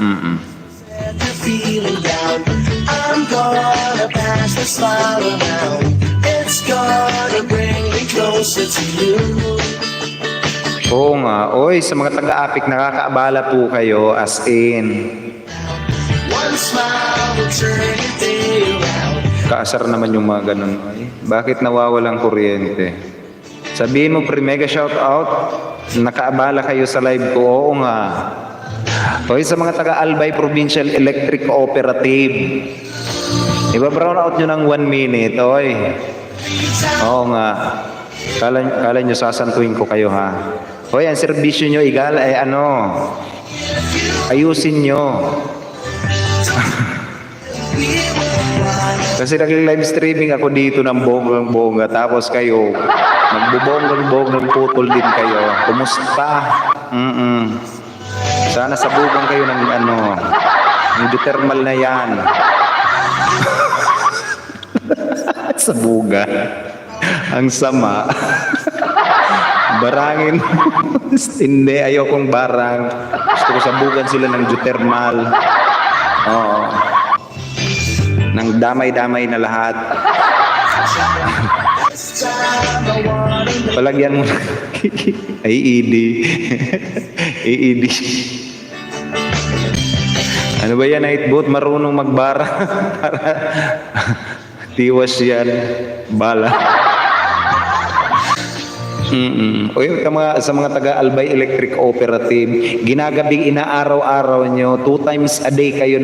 C: Feeling down, I'm gonna pass the smile around. It's gonna bring me closer to you.
B: Oo nga. Oy, sa mga taga-apik, nakakaabala po kayo as in.
C: One smile will turn your day around.
B: Kaasar naman yung mga ganun. Ay, bakit nawawalang kuryente? Sabihin mo, mega shout out, nakaabala kayo sa live ko. Oo nga. Hoy, sa mga taga-Albay Provincial Electric Cooperative, iba-brown out nyo ng 1 minute, oy. Oo nga. Kala nyo sasantuin ko kayo, ha? Hoy, ang serbisyo nyo, ayusin nyo. Kasi nag-live streaming ako dito ng bonggang-bongga, tapos kayo, magbubonggang-bonggang putol din kayo. Kumusta? Sana sabugan kayo ng ng geothermal na yan. Sabugan. Ang sama. Barangin. Hindi, ayokong barang. Gusto ko sabugan sila ng geothermal. Oo. Nang damay-damay na lahat. Palagyan mo AED. AED. Ano ba yan, Nightbot? Marunong magbara. Tiwas yan. Bala. O yun, sa mga taga-Albay Electric Cooperative, ginagabing inaaraw-araw nyo, 2 times a day kayo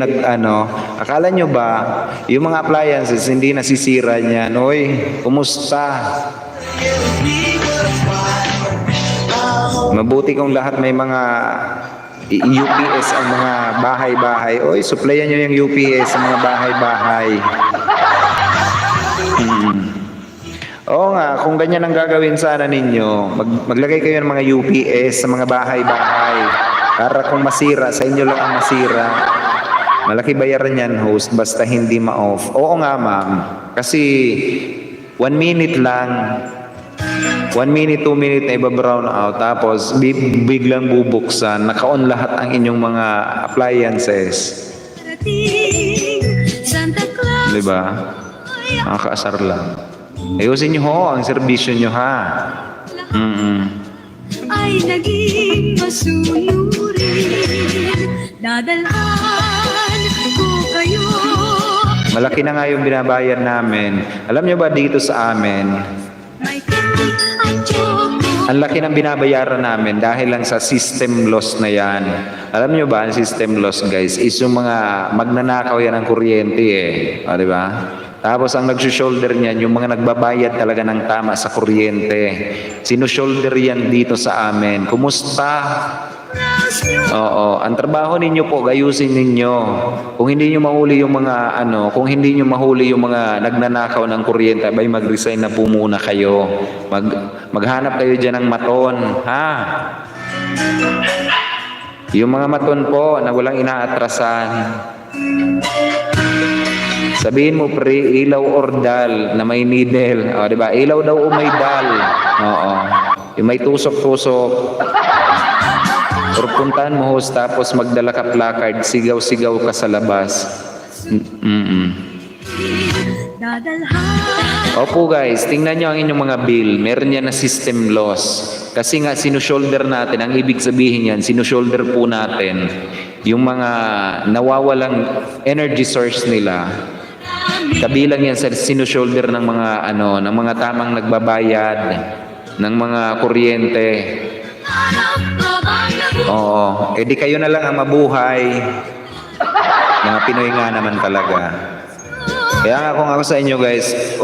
B: akala nyo ba, yung mga appliances hindi nasisira niyan? Oy, kumusta? Mabuti kung lahat may mga UPS ang mga bahay-bahay. Oy, supplyan nyo yung UPS sa mga bahay-bahay. Oo nga, kung ganyan ang gagawin sana ninyo, maglagay kayo ng mga UPS sa mga bahay-bahay. Para kung masira, sa inyo lang ang masira. Malaki bayaran yan, host, basta hindi ma-off. Oo nga, ma'am. Kasi 1 minute lang. 1 minute, 2 minute na iba-brown out. Tapos biglang bubuksan. Naka-on lahat ang inyong mga appliances. Diba? Nakakaasar lang. Ayusin nyo ho ang serbisyo nyo, ha?
A: Ay naging masunurin, dadalhan ko kayo.
B: Malaki na nga yung binabayad namin. Alam nyo ba dito sa amin,
A: May candy at chocolate.
B: ang laki ng binabayaran namin dahil lang sa system loss na yan. Alam nyo ba, ang system loss, guys, is yung mga magnanakaw yan ng kuryente, O, di ba? Tapos ang nagsushoulder niyan, yung mga nagbabayad talaga ng tama sa kuryente. Sinushoulder yan dito sa amin. Kumusta? Oo, ang trabaho ninyo po, gayusin ninyo. Kung hindi nyo mahuli yung mga kung hindi nyo mahuli yung mga nagnanakaw ng kuryente, abay mag-resign na po muna kayo. Maghanap kayo diyan ng maton, ha? Yung mga maton po na walang inaatrasan. Sabihin mo, pre, ilaw or dal na may needle. O, di ba? Ilaw daw o may dal. Oo. Yung may tusok-tusok. Or puntahan mo host, tapos magdala ka placard, sigaw-sigaw ka sa labas. Opo guys, tingnan nyo ang inyong mga bill. Meron yan na system loss. Kasi nga sinushoulder natin, ang ibig sabihin yan, sinushoulder po natin yung mga nawawalang energy source nila. Kabilang yan sa sinushoulder ng mga ng mga tamang nagbabayad ng mga kuryente. Oo, edi kayo na lang ang mabuhay. Mga Pinoy nga naman talaga. Kaya nga kung ako sa inyo guys,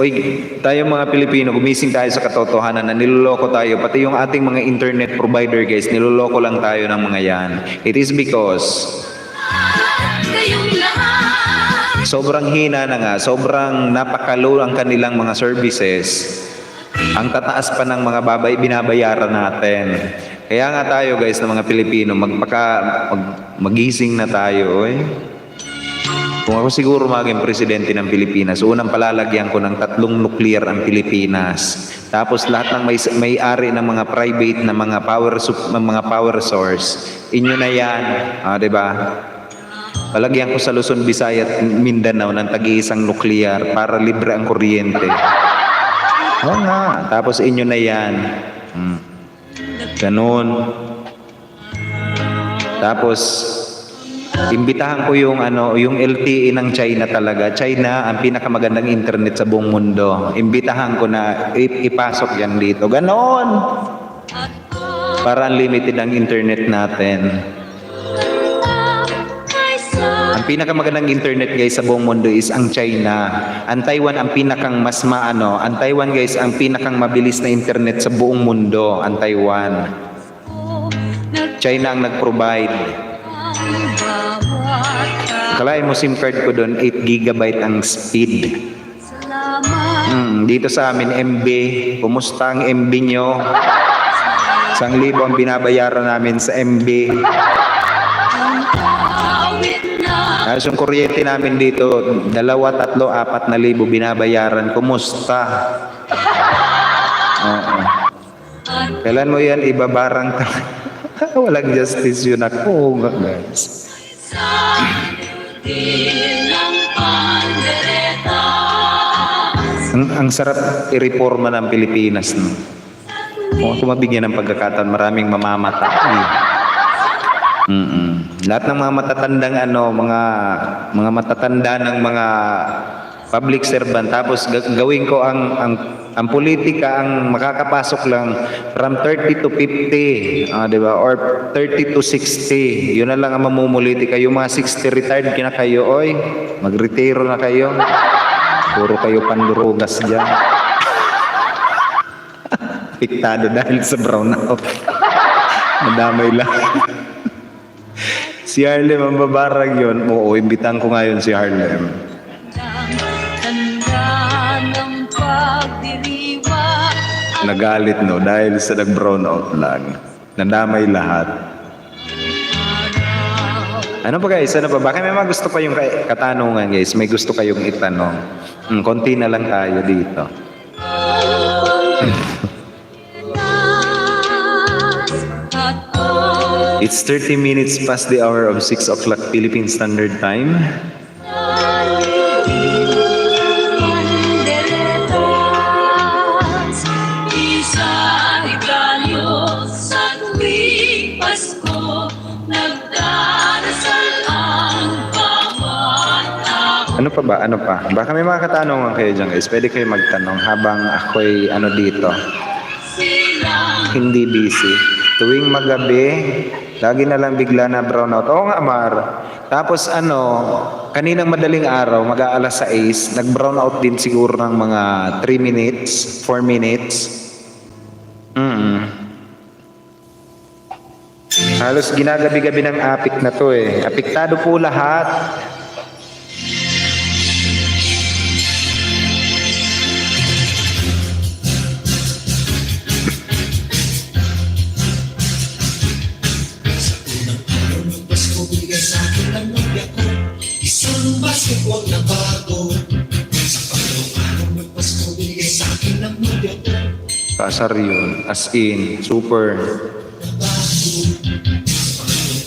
B: tayo mga Pilipino, gumising tayo sa katotohanan na niloloko tayo. Pati yung ating mga internet provider guys, niloloko lang tayo ng mga yan. It is because sobrang hina na nga, sobrang napakalo ang kanilang mga services. Ang tataas pa ng mga binabayaran natin. Kaya nga tayo guys na mga Pilipino, magising na tayo. Kung ako siguro maging presidente ng Pilipinas, unang palalagyan ko ng 3 nuclear ang Pilipinas. Tapos lahat ng may-ari ng mga private na mga power source, inyo na yan, 'di ba? Palagyan ko sa Luzon, Visayas at Mindanao ng tag-iisang nuclear para libre ang kuryente. Oo nga, tapos inyo na yan. Ganun. Tapos imbitahan ko yung LTE ng China talaga. China ang pinakamagandang internet sa buong mundo. Imbitahan ko na ipasok yan dito. Ganon. Para unlimited ang internet natin. Ang pinakamagandang internet guys sa buong mundo is ang China. Ang Taiwan ang pinakang ang Taiwan guys ang pinakang mabilis na internet sa buong mundo. Ang Taiwan. China ang nag-provide. Kalahin mo SIM card ko doon, 8 GB ang speed. Dito sa amin, MB. Kumusta ang MB nyo? 1,000 ang binabayaran namin sa MB. Tapos yung kuryente namin dito, 2, 3, 4 na libo binabayaran. Kumusta? Kailan mo yan ibabarang walang justice yun ako, guys. Ang sarap i-reforma ng Pilipinas, no? Kung mabigyan ng pagkakataon, maraming mamamatay. Lahat ng mga matatandang mga matatanda ng mga public servant, tapos gawin ko ang politika ang makakapasok lang from 30 to 50, di ba? Or 30 to 60. Yun na lang ang mamumuliti kayo. Mga 60 retired kina kayo, mag-retiro na kayo. Puro kayo pandurugas dyan. Piktado dahil sa brownout. Madamay lang. Si Harlem ang babarag yun. Oo, imbitan ko ngayon si Harlem. Nagalit no dahil sa nag-brown out lang. Nadamay lahat. Ano pa guys? Ano pa? Baka may mga gusto pa yung katanungan guys. May gusto kayong itanong. Konti na lang tayo dito. It's 30 minutes past the hour of 6 o'clock Philippine Standard Time. Ano pa ba? Ano pa? Baka may mga katanungan kayo dyan guys. Pwede kayo magtanong habang ako'y dito. Hindi busy. Tuwing magabi, lagi na lang bigla na brownout. Oo nga, Mar. Tapos kaninang madaling araw, mag-aalas 6, nag-brownout din siguro ng mga 3 minutes, 4 minutes. Halos ginagabi-gabi ng apik na to eh. Apektado po lahat.
C: Pasko bigay sa akin ng nobya ko, isang basketball na bago. Sa pangalawang araw ng Pasko bigay sa akin ng nobya ko,
B: Pasar yun. As in, super.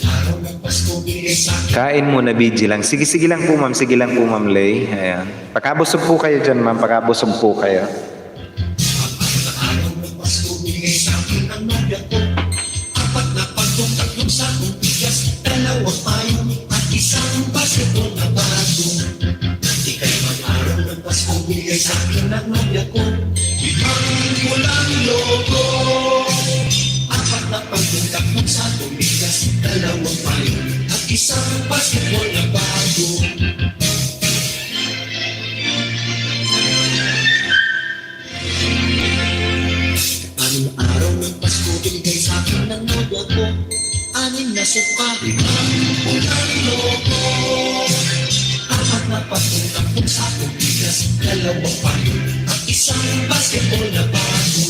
C: araw ng Pasko bigay sa akin.
B: Kain muna, BG lang. Sige, sige lang po, ma'am. Sige lang po, ma'am Lay. Ayan. Pakabusog po kayo dyan, ma'am. Pakabusog po kayo.
C: Araw ng Pasko bigay sa akin ng nobya ko, apat na pagkong, tatlong sakong bigas, dalawang payong at isang basketball na bago. Di kayo mag-araw ng Pasko bigay sa akin ng nobya ko, limang walang logo. Apat na pagkong, tatlong sakong bigas, dalawang payong at isang basketball na bago. Anim na araw ng Pasko binigay sa akin ng nobya ko, anim na suka, limang ulang logo. Apat na pagkong, tatlong sakong bigas, dalawang payo at isang basketball na bago.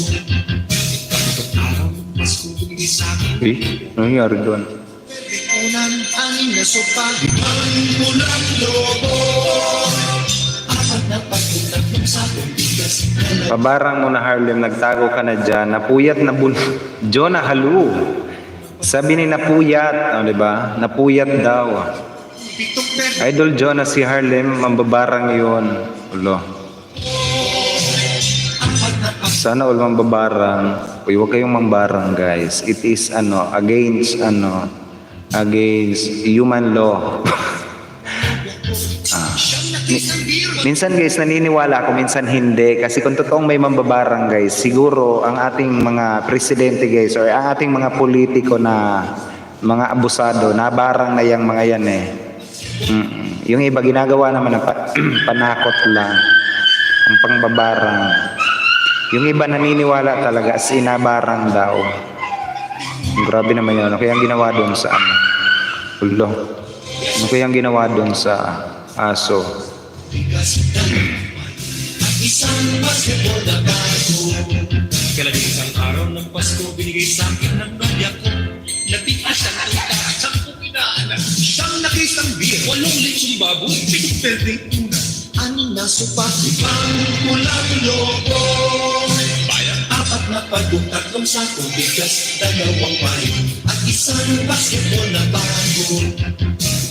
C: Ikatlong araw ng Pasko binigay sa akin ng
B: Eh, ano nangyari doon?
C: unan, anim na suka, limang ulang logo. Apat na pagkong, tatlong sakong bigas, dalawang
B: Pabarang mo na Harlem, nagtago ka na dyan. Napuyat na Jonah, halu. Sabi ni napuyat, di ba? Napuyat daw.
C: pitong perde.
B: Idol Jonah si Harlem, mambabarang yun. Ulo. Sana all mambabarang. Uy, huwag kayong mambarang, guys. It is against human law. Minsan guys, naniniwala ako, minsan hindi. Kasi kung totoong may mambabarang guys, siguro ang ating mga presidente guys, or ang ating mga politiko na mga abusado, nabarang na yung mga yan eh. Yung iba ginagawa naman ng panakot lang. Ang pangbabarang. Yung iba naniniwala talaga, as inabarang daw. Grabe naman yun. Ano kaya ang ginawa doon sa ano? Ulo. Ano kaya ang ginawa doon sa aso?
C: Isang basketball na bago.
D: Kalaging isang araw ng Pasko, binigay sa akin ng nobya ko. Nabigkas ang tuta, 10 inaanak, siyang nakisang beer, 8 lechong baboy, 7 perdeng tuna.
C: Anim na supa, limang ulang logo.
D: Bayan,
C: Apat na pagong, tatlong sakong bigas, dalawang payo at isang basketball na bago.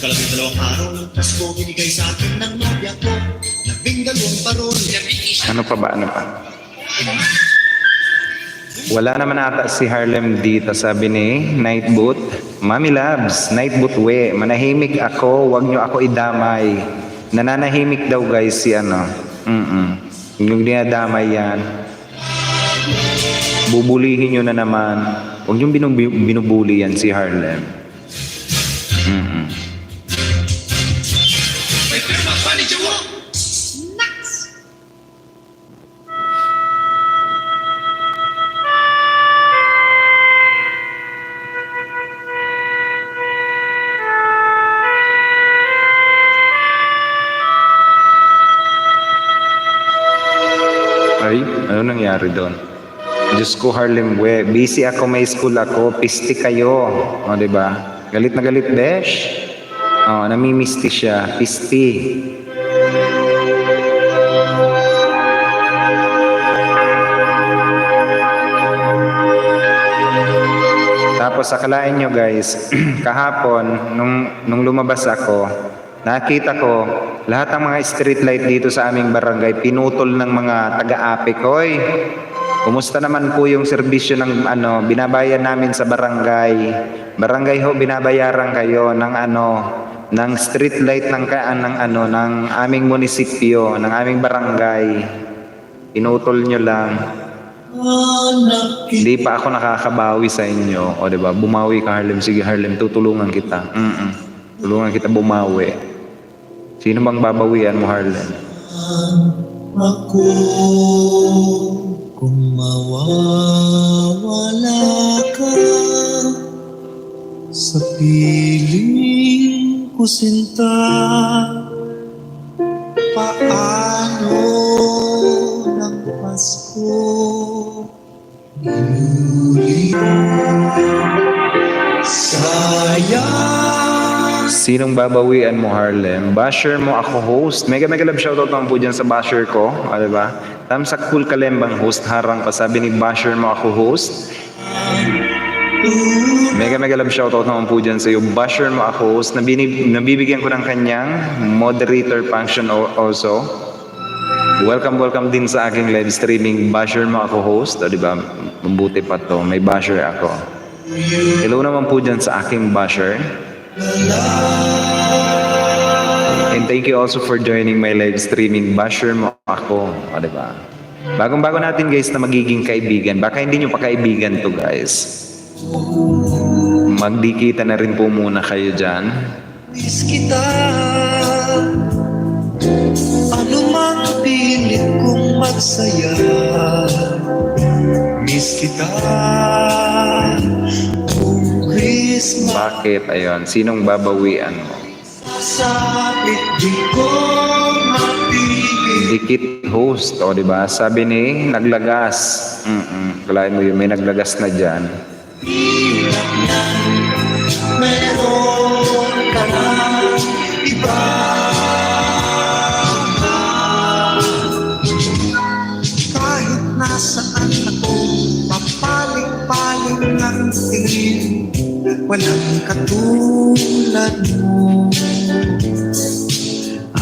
C: Kalabing dalawang araw ng Pasko, binigay sa akin ng nobya ko, 12 parol.
B: Ano pa ba? Ano pa? Wala naman ata si Harlem dito, sabi ni Nightboot. Mami Labs, Nightboot we, manahimik ako, wag nyo ako idamay. Nananahimik daw guys si ano. Yung dinadamay yan. Bubulihin nyo na naman. Huwag nyo binubuli yan si Harlem.
D: may pirma pa ni Jawa.
B: Ay, ano nangyari doon? Diyos ko Harlem we, busy ako, may school ako, piste kayo. O, diba? Galit na galit, besh. O, namimisti siya, piste. Tapos akalain nyo guys, kahapon, nung lumabas ako, nakita ko, lahat ng mga street light dito sa aming barangay, pinutol ng mga taga-apik. Hoy, kumusta naman po yung serbisyo ng binabayan namin sa barangay? Barangay ho, binabayaran kayo ng street light ng aming munisipyo, ng aming barangay. Pinutol nyo lang. Hindi pa ako nakakabawi sa inyo. O diba, bumawi ka Harlem. Sige Harlem, tutulungan kita. Tulungan kita bumawi. Sino bang babawian mo Harlem?
C: Ako kung mawawala ka ko sinta, paano ng Pasko? Inuli sayang.
B: Sinong babawian mo, Harlem? Basher mo ako, host. Mega love shoutout naman po dyan sa basher ko. O, diba? Tamsak cool kalembang host, harang pa. Sabi ni basher mo ako, host. Mega love shoutout naman po dyan sa iyo. Basher mo ako, host. Nabibigyan ko ng kanyang moderator function also. Welcome din sa aking live streaming. Basher mo ako, host. O, diba? Mabuti pa to. May basher ako. Hello naman po dyan sa aking basher. And thank you also for joining my live streaming. Basher mo ako. O, diba? Bagong-bago natin guys na magiging kaibigan. Baka hindi nyo pa kaibigan to guys. Magdikita na rin po muna kayo dyan.
C: Miss kita, ano mang pilit kong magsaya. Miss kita, kung Christmas.
B: Bakit? Ayun. Sinong babawian mo?
C: Sasapit di ko mapigil.
B: Dikit host. O, diba? Sabi ni naglagas. Kalahin mo yun. May naglagas na dyan.
C: Hirap niyan, meron ka na iba. Kahit nasaan ako, papaling-paling ng tingin, walang katulad mo.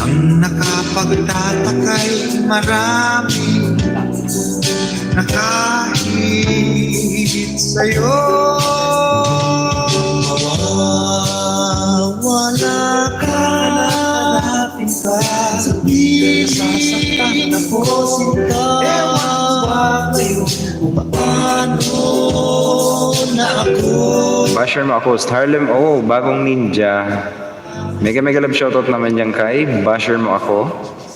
C: Ang nakapagtatakay marami na kahit sa'yo mawawala ka, hanapin ka, sabihin sasaktan ako sinta. Ewan ba kayo kung paano na ako.
B: Basher mo ako, Harlem. Oh, bagong ninja. Mega love shoutout naman yan kay Basher mo ako.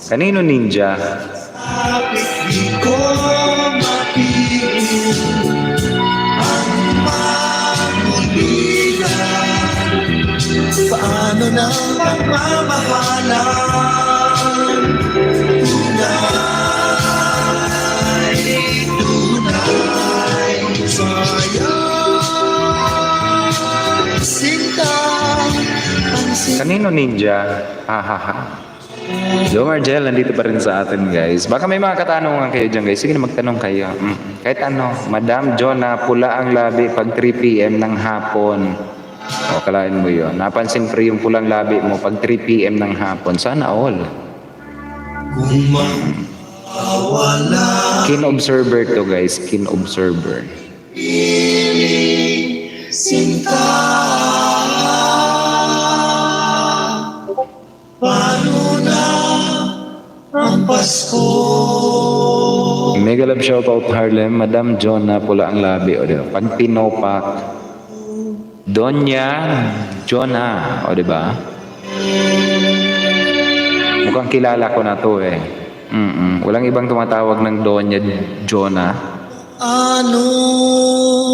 B: Kanino ninja?
C: Bakit di ko mapigil ang mamuligan? Paano na pagmamahalan? Tunay, sayang sinta, ang sinta.
B: Kanino ninja? Joe Margel, nandito pa rin sa atin guys. Baka may mga katanungan kayo dyan guys. Sige na magtanong kayo. Kahit ano, Madam Jonah, pula ang labi pag 3 p.m. ng hapon. O, kalain mo yun. Napansin pre yung pulang labi mo pag 3 p.m. ng hapon. Sana all.
C: Kung mawala
B: Keen observer to guys. Keen observer.
C: sinta, paano na ang Pasko?
B: Mega love shoutout Harlem. Madam Jonah, pula ang labi. O, diba? Pag pinopak, Donya Jonah. O, diba? Mukhang kilala ko na to eh. Walang ibang tumatawag ng Donya Jonah.
C: Ano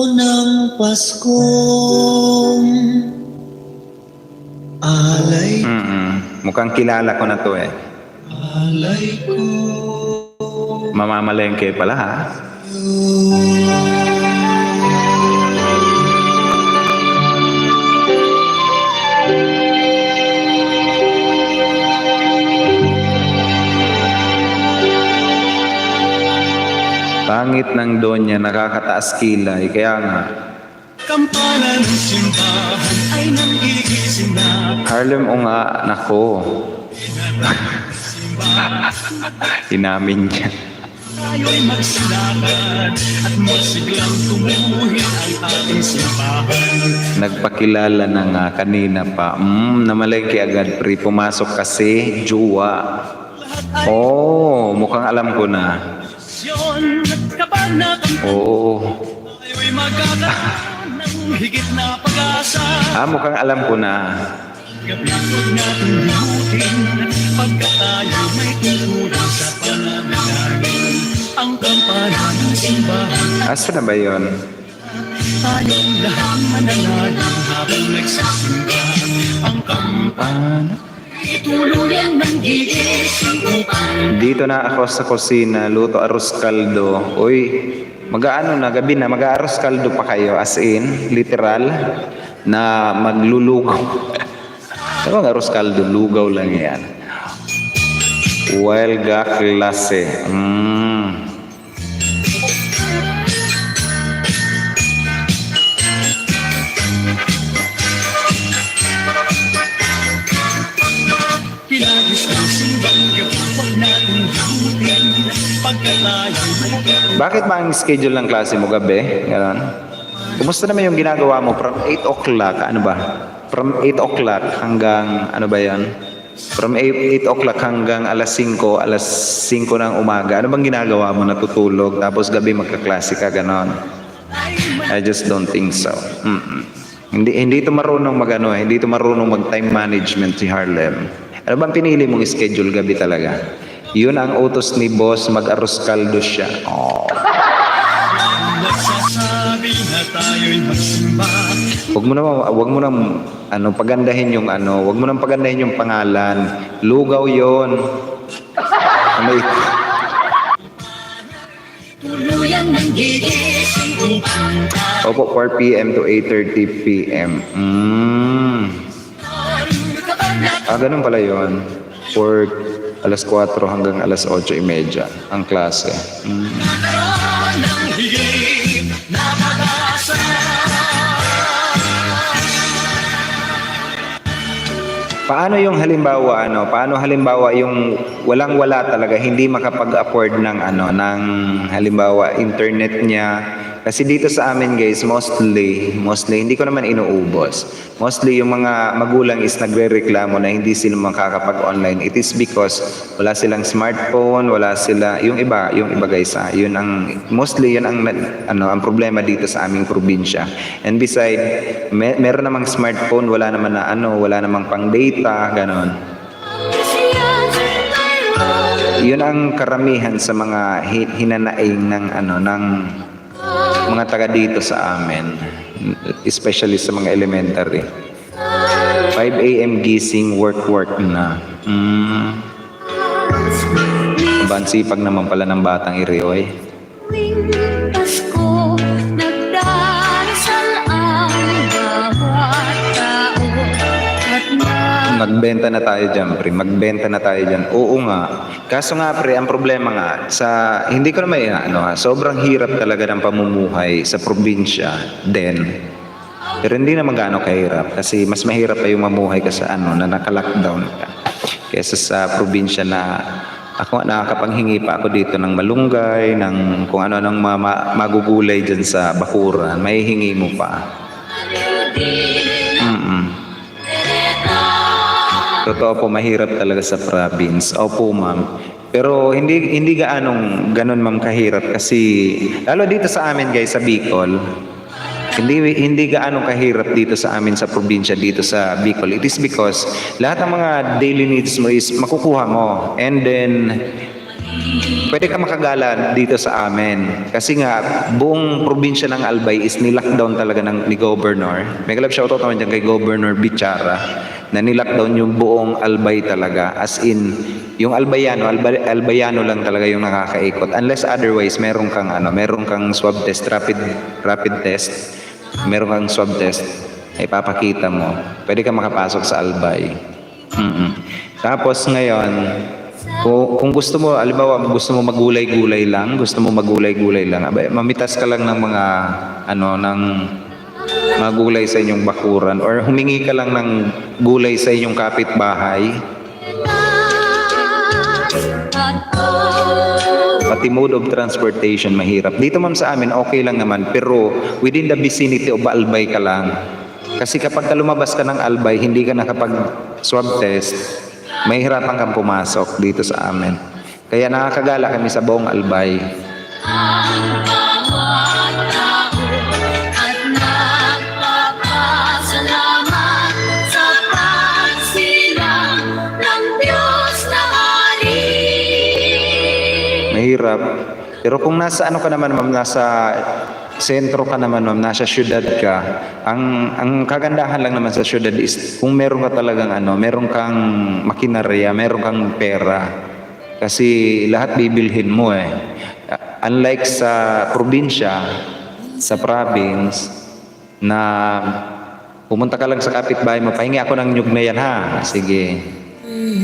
C: ng Paskong alay,
B: Mukhang kilala ko na to eh.
C: alay ko.
B: Mamamalengke pala ha. Pangit ng Donya, nakakataas kilay. Kaya nga,
C: Kampana ng simbahan ay nanggigising na.
B: Harlem o nga, nako. Inamin niya.
C: Tayo'y magsilakad at masiglang tumuhin ang ating simbahan.
B: Nagpakilala na nga kanina pa. Namalengke agad pre. Pumasok kasi, juwa. Oh, mukhang alam ko na.
C: Syon at kabanakan
B: Oo.
C: tayo'y magkakaroon ng higit na pag-asa.
B: Mukhang alam ko na.
C: Gabi huwag natin limutin pagkat tayo may tungkulin sa pananalagan. Ang kampana ng simbahan,
B: Asa na ba yun?
C: tayong lahat mananalig habang nagsisimba. Ang
B: Paano?
C: tuluyan ng gigising upang
B: Dito na ako sa kusina, luto arroz caldo. Uy, mag-aano na, gabi na, mag-arroz caldo pa kayo. As in, literal, na maglulugaw. Ano ang arroz caldo? Lugaw lang yan. Huelga klase.
C: pinagis ng simbang huwag natin hamutin pagkalayo ng
B: Bakit ba ang schedule ng klase mo gabi? Ganon. Kumusta naman yung ginagawa mo from 8 o'clock? Ano ba? From 8 o'clock hanggang, ano ba yan? From 8 o'clock hanggang alas 5 ng umaga. Ano bang ginagawa mo? Natutulog, tapos gabi magkaklase ka, ganon. I just don't think so. Hindi ito marunong hindi ito marunong mag-time management si Harlem. Ano bang pinili mong schedule gabi talaga? Yun ang utos ni boss, mag-arroz caldo siya. Oh.
C: nagsasabi na tayo'y magsimba.
B: Wag mo nang pagandahin yung wag mo nang pagandahin yung pangalan. Lugaw 'yon. May
C: Tuluyan ng gigising upang
B: Opo, 4 p.m. to 8:30 p.m. Ganun pala 'yon. For alas 4 hanggang alas 8:30 ang klase.
C: nagkaroon ng higit na pag-asa.
B: Paano yung halimbawa paano halimbawa yung walang-wala talaga hindi makapag-afford ng ng halimbawa internet niya kasi dito sa amin guys mostly hindi ko naman inuubos. Mostly yung mga magulang is nagrereklamo na hindi sila makakapag-online. It is because wala silang smartphone, wala sila yung iba guys yun ang mostly yun ang problema dito sa aming probinsya. And beside meron namang smartphone, wala naman wala namang pang data, ganon. Yun ang karamihan sa mga hinanaing ng mga taga dito sa amin, especially sa mga elementary. 5 a.m. gising, work na. Bansipag naman pala ng batang irioy.
A: Tuwing Pasko, nagdarasal ang bawat tao at
B: Magbenta na tayo dyan, pre. Magbenta na tayo dyan. Oo nga. Kaso nga, pre, ang problema nga, hindi ko naman sobrang hirap talaga ng pamumuhay sa probinsya din. Pero hindi naman gaano kahirap kasi mas mahirap pa yung mamuhay ka sa na naka-lockdown ka. Kesa sa probinsya na ako nakakapanghingi pa ako dito ng malunggay, ng kung ano ng magugulay dyan sa bakuran, mahihingi mo pa. Totoo po, mahirap talaga sa province. Opo, ma'am. Pero hindi ganon ma'am kahirap kasi lalo dito sa amin guys sa Bicol. Hindi gaano kahirap dito sa amin sa probinsya dito sa Bicol. It is because lahat ng mga daily needs mo is makukuha mo. And then pwede ka makagala dito sa amin. Kasi nga, buong probinsya ng Albay is nilockdown talaga ni Governor. May kalab shoutout naman dyan kay Governor Bichara na nilockdown yung buong Albay talaga. As in, yung Albayano lang talaga yung nakakaikot. Unless otherwise, meron kang swab test, rapid test. Meron kang swab test, ay papakita mo. Pwede ka makapasok sa Albay. Tapos ngayon, kung gusto mo, halimbawa gusto mo magulay-gulay lang, abay, mamitas ka lang ng mga ng mga gulay sa inyong bakuran or humingi ka lang ng gulay sa inyong kapitbahay. Pati mode of transportation mahirap. Dito ma'am sa amin okay lang naman pero within the vicinity of Albay ka lang. Kasi kapag lumabas ka ng Albay, hindi ka nakapag swab test, mahirapan kang pumasok dito sa amin. Kaya nakakagala kami sa buong Albay.
A: at nagpapasalamat sa pagsilang ng Diyos na hari.
B: Mahirap. Pero kung nasa ano ka naman ma'am, nasa sentro ka naman ma'am, nasa syudad ka, ang kagandahan lang naman sa syudad is kung meron ka talagang ano, meron kang makinarya, meron kang pera. Kasi lahat bibilhin mo eh. Unlike sa probinsya, sa province, na pumunta ka lang sa kapitbahay mo, pahingi ako ng nyug na yan ha. Sige.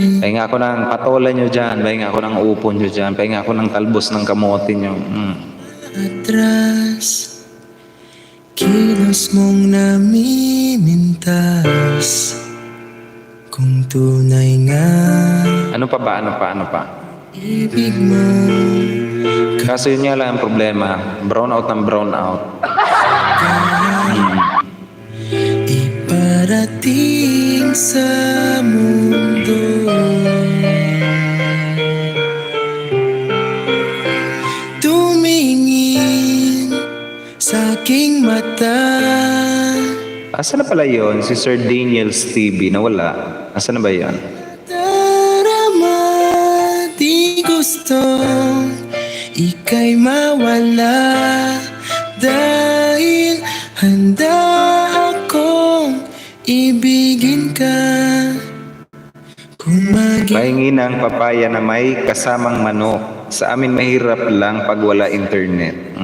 B: Pahingi ako ng patola nyo dyan, pahingi ako ng upo nyo dyan, pahingi ako ng talbos ng kamote nyo.
E: Atras, kilos mong namimintas. Kung tunay nga
B: Ano pa ba? Ano pa?
E: ibig mo,
B: Kaso yun nga lang ang problema, brown out ng brown out.
E: iparating sa mundo. Tumingin sa aking mata.
B: Asa na pala yun? Si Sir Daniel's TV, nawala. Asa na ba yan?
E: Darama, di gusto ika'y mawala. Dahil handa akong ibigin ka. Kung maging
B: Pahingi ng papaya na may kasamang manok. Sa amin mahirap lang pag wala internet.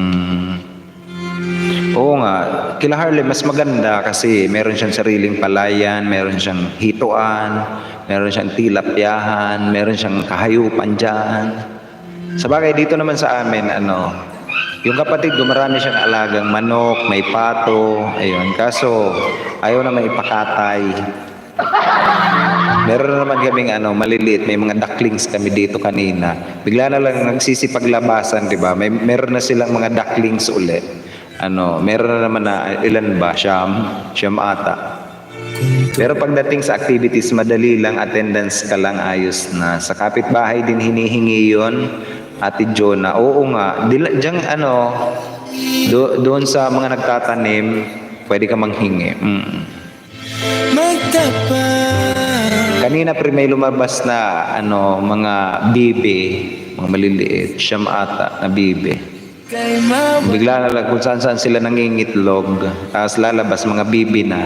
B: Oo nga, kila Harley mas maganda kasi meron siyang sariling palayan, meron siyang hituan, meron siyang tilapyahan, meron siyang kahayupan dyan. Sa bagay dito naman sa amin, yung kapatid ko marami siyang alagang manok, may pato, ayun. Kaso ayaw na may ipakatay. Meron na naman kaming maliliit, may mga ducklings kami dito kanina. Bigla na lang nagsisipaglabasan, di ba? Meron na silang mga ducklings ulit. Meron na naman na ilan ba? Siyam ata. Pero pagdating sa activities, madali lang, attendance ka lang, ayos na. Sa kapitbahay din hinihingi yon, Ate Jonah. Oo nga, diyan doon sa mga nagtatanim, pwede ka manghingi.
E: magtapat,
B: Kanina pre may lumabas na mga bibe, mga maliliit, siyam ata na bibe.
E: kay mawala
B: Bigla na lang kung saan sila nangingitlog, tapos lalabas mga bibi na.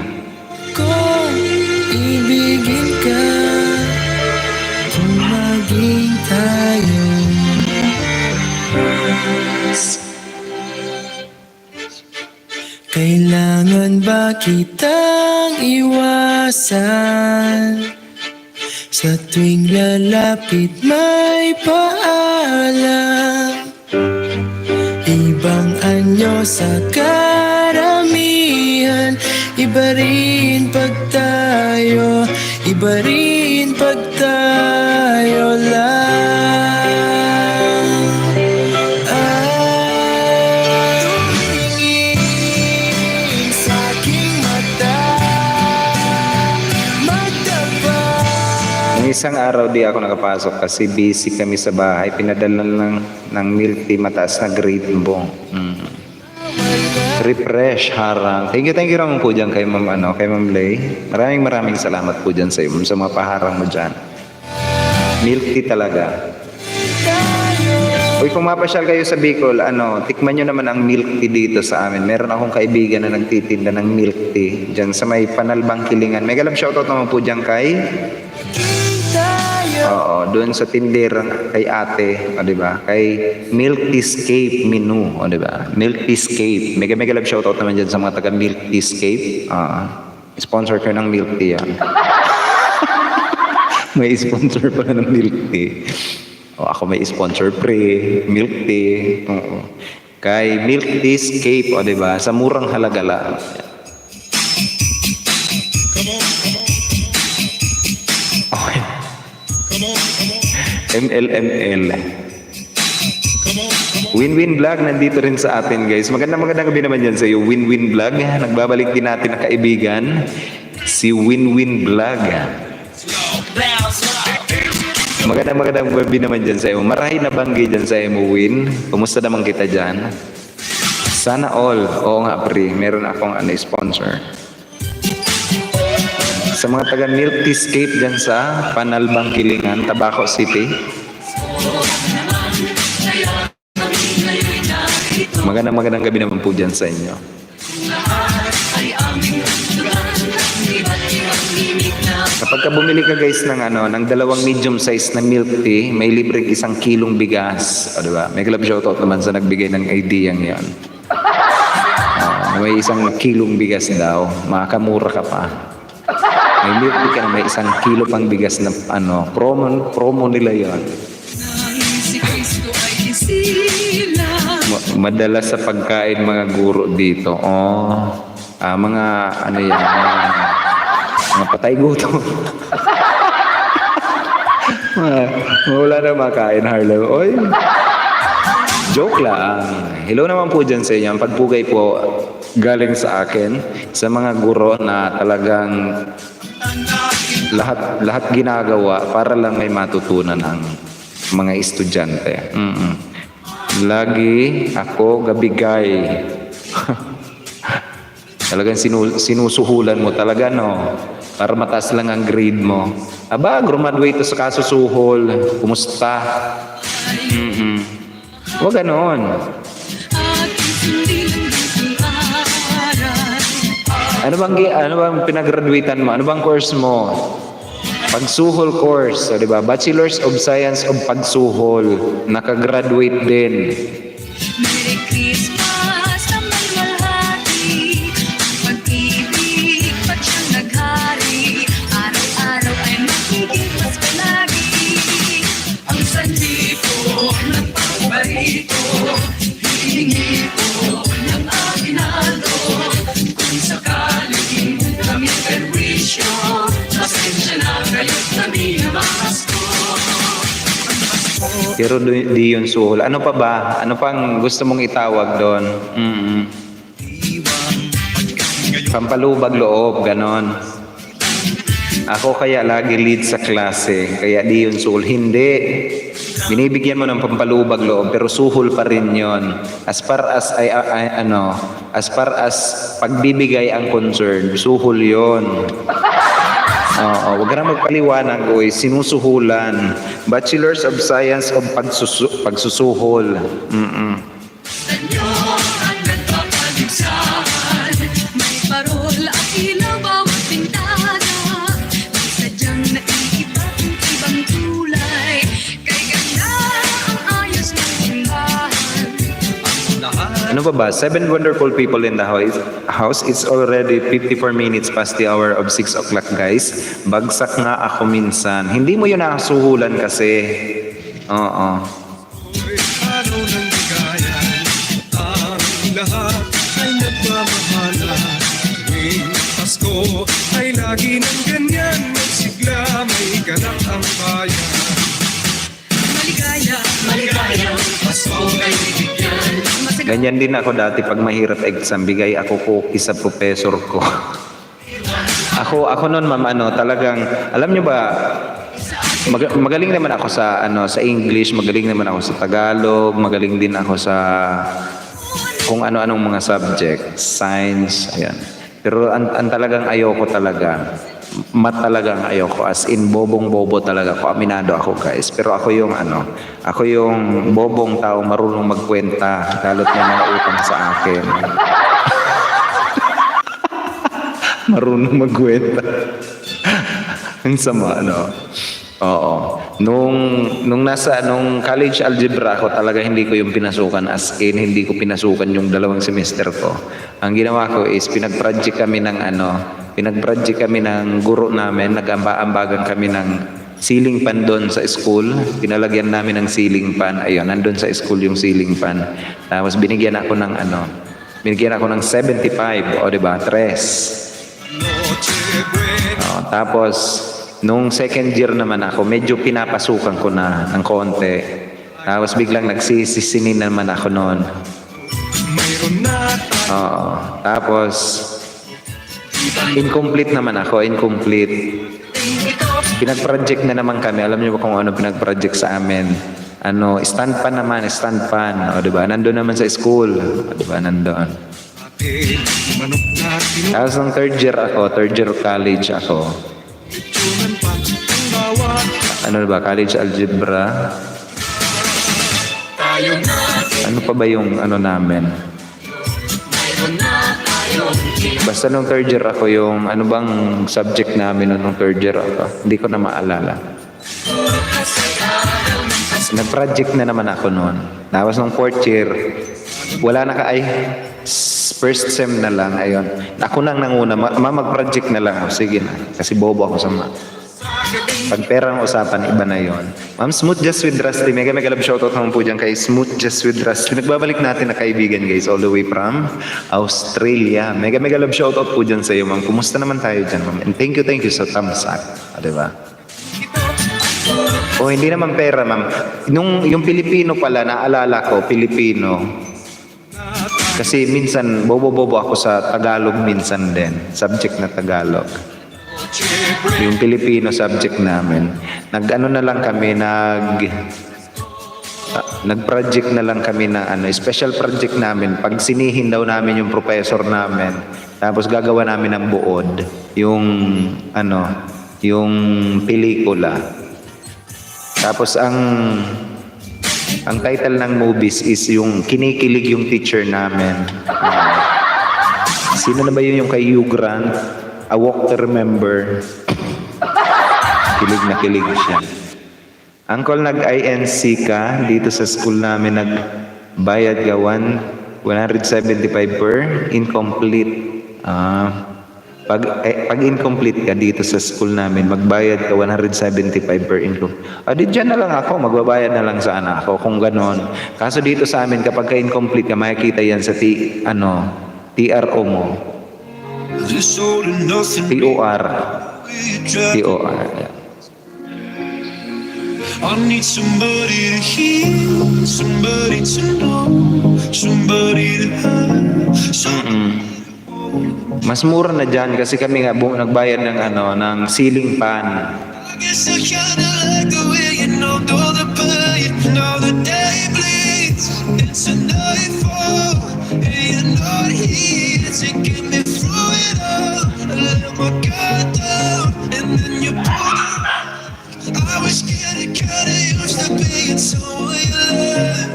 E: kong ibigin ka. Kung maging tayo, kailangan ba kitang iwasan? Sa tuwing lalapit may paalam. Ibang anyo sa karamihan. Iba rin pag tayo, iba rin pag tayo lang. Tumingin sa aking mata, magtapat.
B: Nung isang araw di ako nakapasok kasi busy kami sa bahay. Pinadala lang ng milk tea, mataas na grade bong. Refresh, harang. Thank you naman po dyan kay Ma'am, kay Ma'am Lay. Maraming salamat po dyan sa iyo, sa mga paharang mo dyan. Milk tea talaga. Uy, kung mapasyal kayo sa Bicol, tikman nyo naman ang milk tea dito sa amin. Meron akong kaibigan na nagtitinda ng milk tea dyan sa may Panalbang Kilingan. Mega love shoutout naman po dyan kay... Oo, doon sa tinderang kay ate, di ba? Kay Milk Teascape Menu, di ba? Milk Teascape. Mega love shoutout naman dyan sa mga taga Milk Teascape. Sponsor ko ng milk tea yan. May sponsor pa ng milk tea. Ako may sponsor pre, milk tea. Oo. Kay Milk Teascape, di ba? Sa murang halaga lang. Okay. MLML. Win-Win Vlog nandito rin sa atin guys. Magandang gabi naman dyan sa iyo. Win-Win Vlog. Nagbabalik din natin ang kaibigan. Si Win-Win Vlog. Magandang gabi naman dyan sa iyo. Marahay na banggi dyan sa iyo mo Win. Kumusta naman kita dyan? Sana all. Oo nga pre. Meron akong sponsor. Sa mga taga Milk Teascape dyan sa Panalbang Kilingan, Tabaco City. Magandang gabi naman po dyan sa inyo. Kapag ka bumili ka guys ng ng dalawang medium size na milk tea, may libreng 1 kilong bigas. O, diba? May club shoutout naman sa nagbigay ng idea yan. May 1 kilong bigas daw, makakamura ka pa. May milk tea ka na may 1 kilo pang bigas na promo nila yon. Madalas sa pagkain mga guro dito. Mga yan, mga patay gutom. Wala na makain, Harlow. Oy. Joke lang. Hello naman po dyan sa inyo. Ang pagpugay po galing sa akin, sa mga guro na talagang lahat ginagawa para lang may matutunan ang mga estudyante. Lagi ako gabigay. Talagang sinusuhulan mo talaga, no? Para mataas lang ang grade mo. Aba, graduate sa kasusuhol. Kumusta? Huwag ganon. Ano bang pinagraduatean mo? Ano bang course mo? Pagsuhol course, di ba? Bachelor's of Science of Pagsuhol. Nakagraduate din.
A: Merry Christmas na malwalhati, pag-ibig pa siyang naghari, araw-araw ay magiging mas palagi. Ang sandipo ng pagbarito, hihingi ko ng aginaldo, kung sakaling kami perwisyo, pasensya na kayo't kami na makasko.
B: Pero di yun suhol. Ano pa ba? Ano pang gusto mong itawag doon? Pampalubag loob, ganon. Ako kaya lagi lead sa klase, kaya di yun suhol. Hindi. Binibigyan mo ng pampalubag loob, pero suhol pa rin yun. As far as pagbibigay ang concern, suhol yun. Wag ka na magpaliwanag, sinusuhulan. Bachelor's of Science of Pagsusuhol.
A: Sanyo at nagpapaligsahan, may parol at ilaw bawat bintana, may sadyang naiiba't ibang kulay, kay ganda ang ayos ng simbahan.
B: Ano pa ba? 7 wonderful people in the house. It's already 54 minutes past the hour of 6 o'clock, guys. Bagsak nga ako minsan. Hindi mo yun nakasuhulan kasi. Oo.
E: Araw ng ligaya, ang lahat ay nagmamahala. Tuwing Pasko ay lagi ng ganyan, magsigla, may ganap ang bayan.
A: Maligaya, maligaya, Pasko ay bibigyan.
B: Ganyan din ako dati pag mahirap exam, bigay ako cookies sa professor ko. Ako noon, ma'am, talagang, alam nyo ba, magaling naman ako sa English, magaling naman ako sa Tagalog, magaling din ako sa kung ano-anong mga subject, science, ayan. Pero ang talagang ayoko talaga, talagang ayoko, as in bobong-bobo talaga ako, aminado ako, guys. Pero ako yung bobong tao marunong magkwenta, lalo't may mga utang sa akin. Marunong magkwenta. Ang sama, Oo. Nung college algebra ako, talaga hindi ko yung pinasukan, as in, hindi ko pinasukan yung 2 semester ko. Ang ginawa ko is, pinag-project kami ng guro namin, nag-ambagan kami ng ceiling fan doon sa school. Pinalagyan namin ng ceiling fan. Ayun, nandun sa school yung ceiling fan. Tapos binigyan ako ng 75, o diba, 3. Tapos, nung second year naman ako, medyo pinapasukan ko na ng konti. Tapos biglang nagsisisinin naman ako noon. Tapos, incomplete naman ako, Pinag-project na naman kami. Alam niyo ba kung ano pinag-project sa amin? Stand pan. O, diba? Nandun naman sa school. O, diba? Nandun. Tapos ng third year college ako. College algebra. Ano pa ba yung ano namin? Basta nung third year ako, yung ano bang subject namin nung third year ako? Hindi ko na maalala. Nag-project na naman ako noon. Tapos nung fourth year, wala na first sem na lang, ayun. Ako nang nanguna, mag-project na lang ako. Sige na, kasi bobo ako sa pag pera ang usapan, iba na yon. Ma'am, Smooth Just with Rusty. Mega love shoutout naman po dyan kay Smooth Just with Rusty. Nagbabalik natin na kaibigan guys, all the way from Australia. Mega love shoutout po dyan sa iyo, ma'am. Kumusta naman tayo dyan, ma'am? And thank you sa thumbs up. Diba? O hindi naman pera, ma'am. Yung Pilipino pala, naalala ko, Pilipino. Kasi minsan, bobo ako sa Tagalog minsan din. Subject na Tagalog. Yung Pilipino subject namin. Nag-ano na lang kami, nag-project na lang kami na special project namin. Pag sinihin daw namin yung professor namin, tapos gagawa namin ng buod, yung pelikula. Tapos ang title ng movies is yung kinikilig yung teacher namin. Sino na ba yun, yung kay Hugh Grant? A Walk to Remember. Kilig na kilig siya. Uncle, nag-INC ka dito sa school namin, nagbayad ka 175 per incomplete. Pag incomplete ka dito sa school namin, magbayad ka 175 per incomplete. Di dyan na lang ako, magbabayad na lang sana ako kung ganon. Kaso dito sa amin, kapag ka-incomplete ka, makikita yan sa TRO mo. TOR. Yeah.
E: I need somebody to hear, somebody to know, somebody to have,
B: Mas mura na dyan kasi kami nga nagbayad ng ceiling fan.
E: I guess I kinda like the way you know the pain, now the day bleeds into nightfall, and you're not here to get me through it all. I let my guard down, and then you pulled it. I was getting kinda used to being someone you love.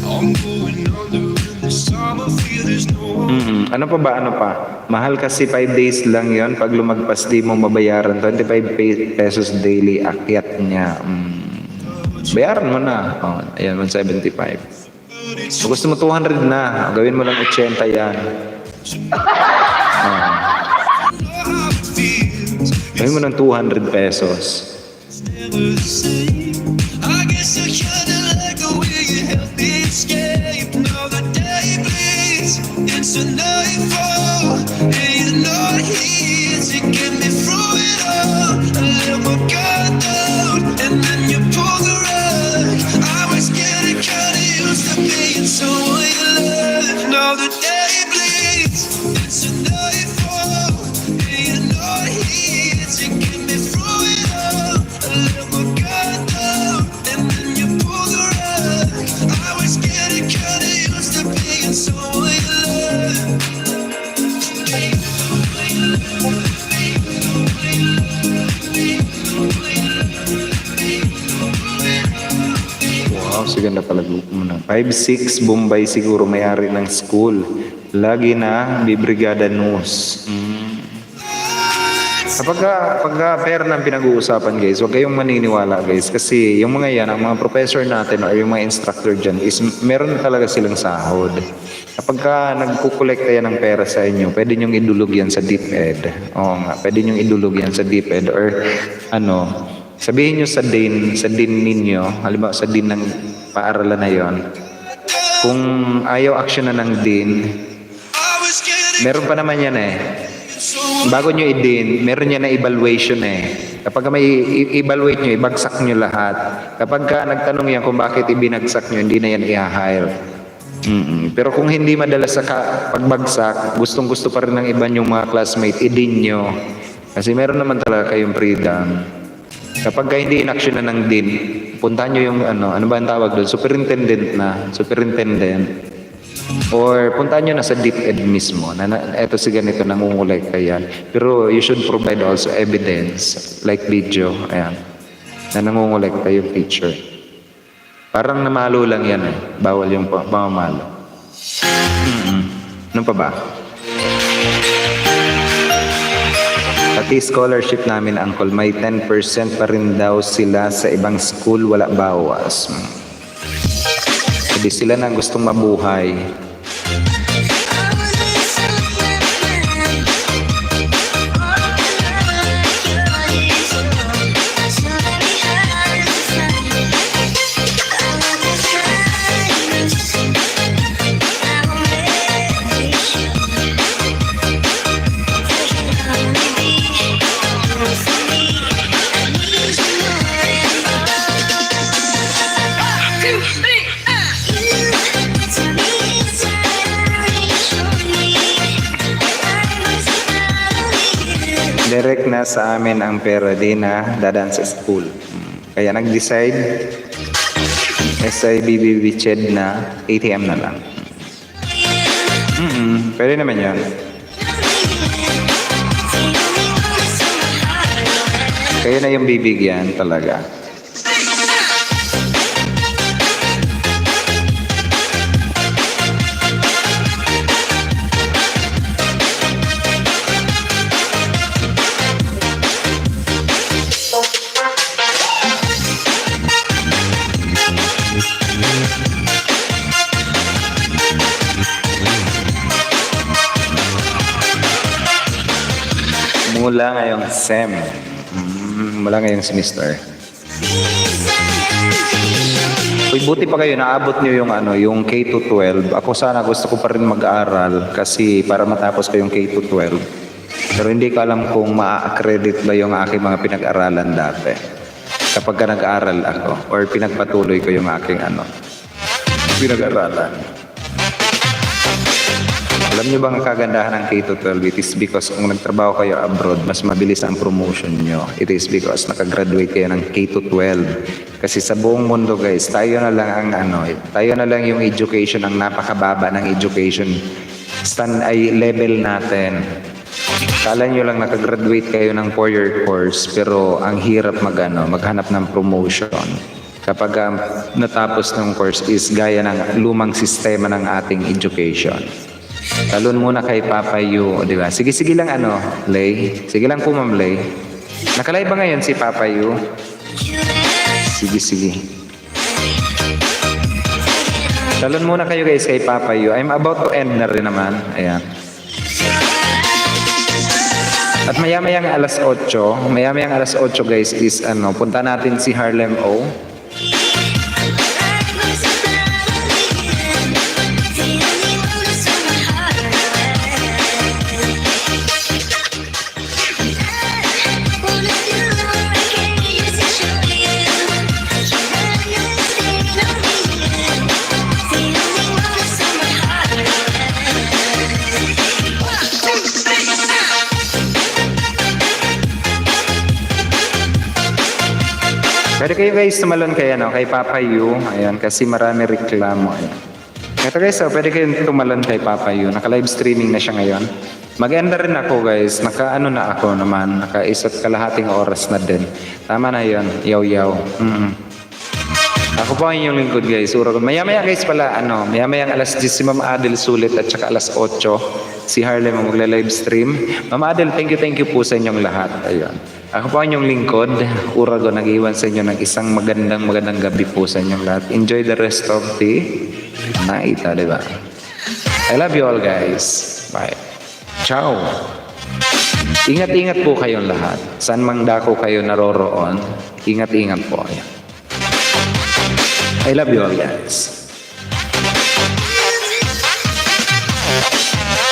E: I'm going under in this time, I feel there's no one.
B: Ano pa? Mahal kasi 5 days lang yon. Pag lumagpas di mo mabayaran 25 pesos daily akyat niya. Bayaran mo na. Ayan, 175. So gusto mo 200 na, gawin mo lang 80 yan. Gawin mo ng 200 pesos.
E: Never the same. I guess I kinda like the way you help me escape. Now the day bleeds into nightfall, and you're not here to get me through it all. I let my guard down, and then you pull the rug. I was getting kinda used to being someone you love. Now the day bleeds into nightfall, and you're not here to get me through it all. I let my guard down, and then you pull the rug. I was getting kinda used to being someone you love.
B: Wow, siganda pala grupo mo na. 5'6", Bombay siguro may-ari ng school. Lagi na bibrigada news. Pagka pera ng pinag-uusapan guys, huwag kayong maniniwala guys. Kasi yung mga yan, ang mga professor natin or yung mga instructor dyan is meron talaga silang sahod. Kapag nagkukolekta yan ng pera sa inyo, pwede nyong idulog yan sa DepEd. Oo nga, pwede nyong idulog yan sa DepEd or sabihin nyo sa din ninyo, halimbawa sa din ng paaralan na yon. Kung ayaw action na ng din, meron pa naman yan bago nyo i-din, meron yan na evaluation Kapag may evaluate nyo, ibagsak nyo lahat. Kapag nagtanong yan kung bakit ibinagsak nyo, hindi na yan i-hire. Pero kung hindi madalas sa pagbagsak, gustong-gusto pa rin ng iba yung mga classmate, i-din nyo. Kasi meron naman talaga kayong freedom. Kapag hindi in-action na ng din, puntahan nyo yung ano ba ang tawag doon? Superintendent. Or puntahan nyo na sa DepEd mismo na eto si ganito nangungulekta yan. Pero you should provide also evidence like video, ayan, na nangungulekta yung teacher. Parang namalo lang yan eh. Bawal yung pamamalo. Ano pa ba? Pati scholarship namin, Uncle, may 10% pa rin daw sila sa ibang school, wala bawas. Hindi sila na gustong mabuhay. Direct na sa amin ang pera, di na dadaan sa school. Kaya nag-decide SIBB Ched na ATM na lang. Pwede naman yan. Kaya na yung bibigyan talaga. Mula ngayong SEM. Mula ngayong semester. Uy, buti pa kayo, naabot nyo yung, yung K to 12. Ako sana gusto ko pa rin mag-aaral kasi para matapos ko yung K to 12. Pero hindi ko alam kung ma-accredit ba yung aking mga pinag-aralan dati. Kapag ka nag-aaral ako or pinagpatuloy ko yung aking pinag-aralan. Alam niyo bang ang kagandahan ng K to 12? It is because kung nagtrabaho kayo abroad, mas mabilis ang promotion nyo. It is because nakagraduate kayo ng K to 12. Kasi sa buong mundo guys, tayo na lang yung education, ang napakababa ng education level natin. Kala nyo lang nakagraduate kayo ng 4-year course, pero ang hirap maghanap ng promotion. Kapag natapos ng course is gaya ng lumang sistema ng ating education. Talon muna kay Papa Yu, di ba? Sige lang Lay. Sige lang po, Ma'am Lay. Nakalive ba ngayon si Papa Yu? Sige. Talon muna kayo guys kay Papa Yu. I'm about to end na rin naman. Ayan. At maya-mayang alas 8 guys is punta natin si Harlem O. Pwede kayo guys tumalon kay Papa Yu. Ayan, kasi marami reklamo. Ayan. Ito guys, pwede kayong tumalon kay Papa Yu. Naka-live streaming na siya ngayon. Mag-enda rin ako guys. Naka isa't kalahating oras na din. Tama na yun. Yaw. Ako po ang inyong lingkod guys. Maya-maya guys pala, maya-maya alas 10 si Ma'am Adel sulit at saka alas 8 si Harlem ang magla-live stream. Ma'am Adel, thank you po sa inyong lahat. Ayun. Ako po ang inyong lingkod. Urago, nag-iwan sa inyo ng isang magandang gabi po sa inyong lahat. Enjoy the rest of the night, diba? I love you all guys. Bye. Ciao. Ingat-ingat po kayong lahat. Saan mang dako kayo naroroon, ingat-ingat po. I love you all guys.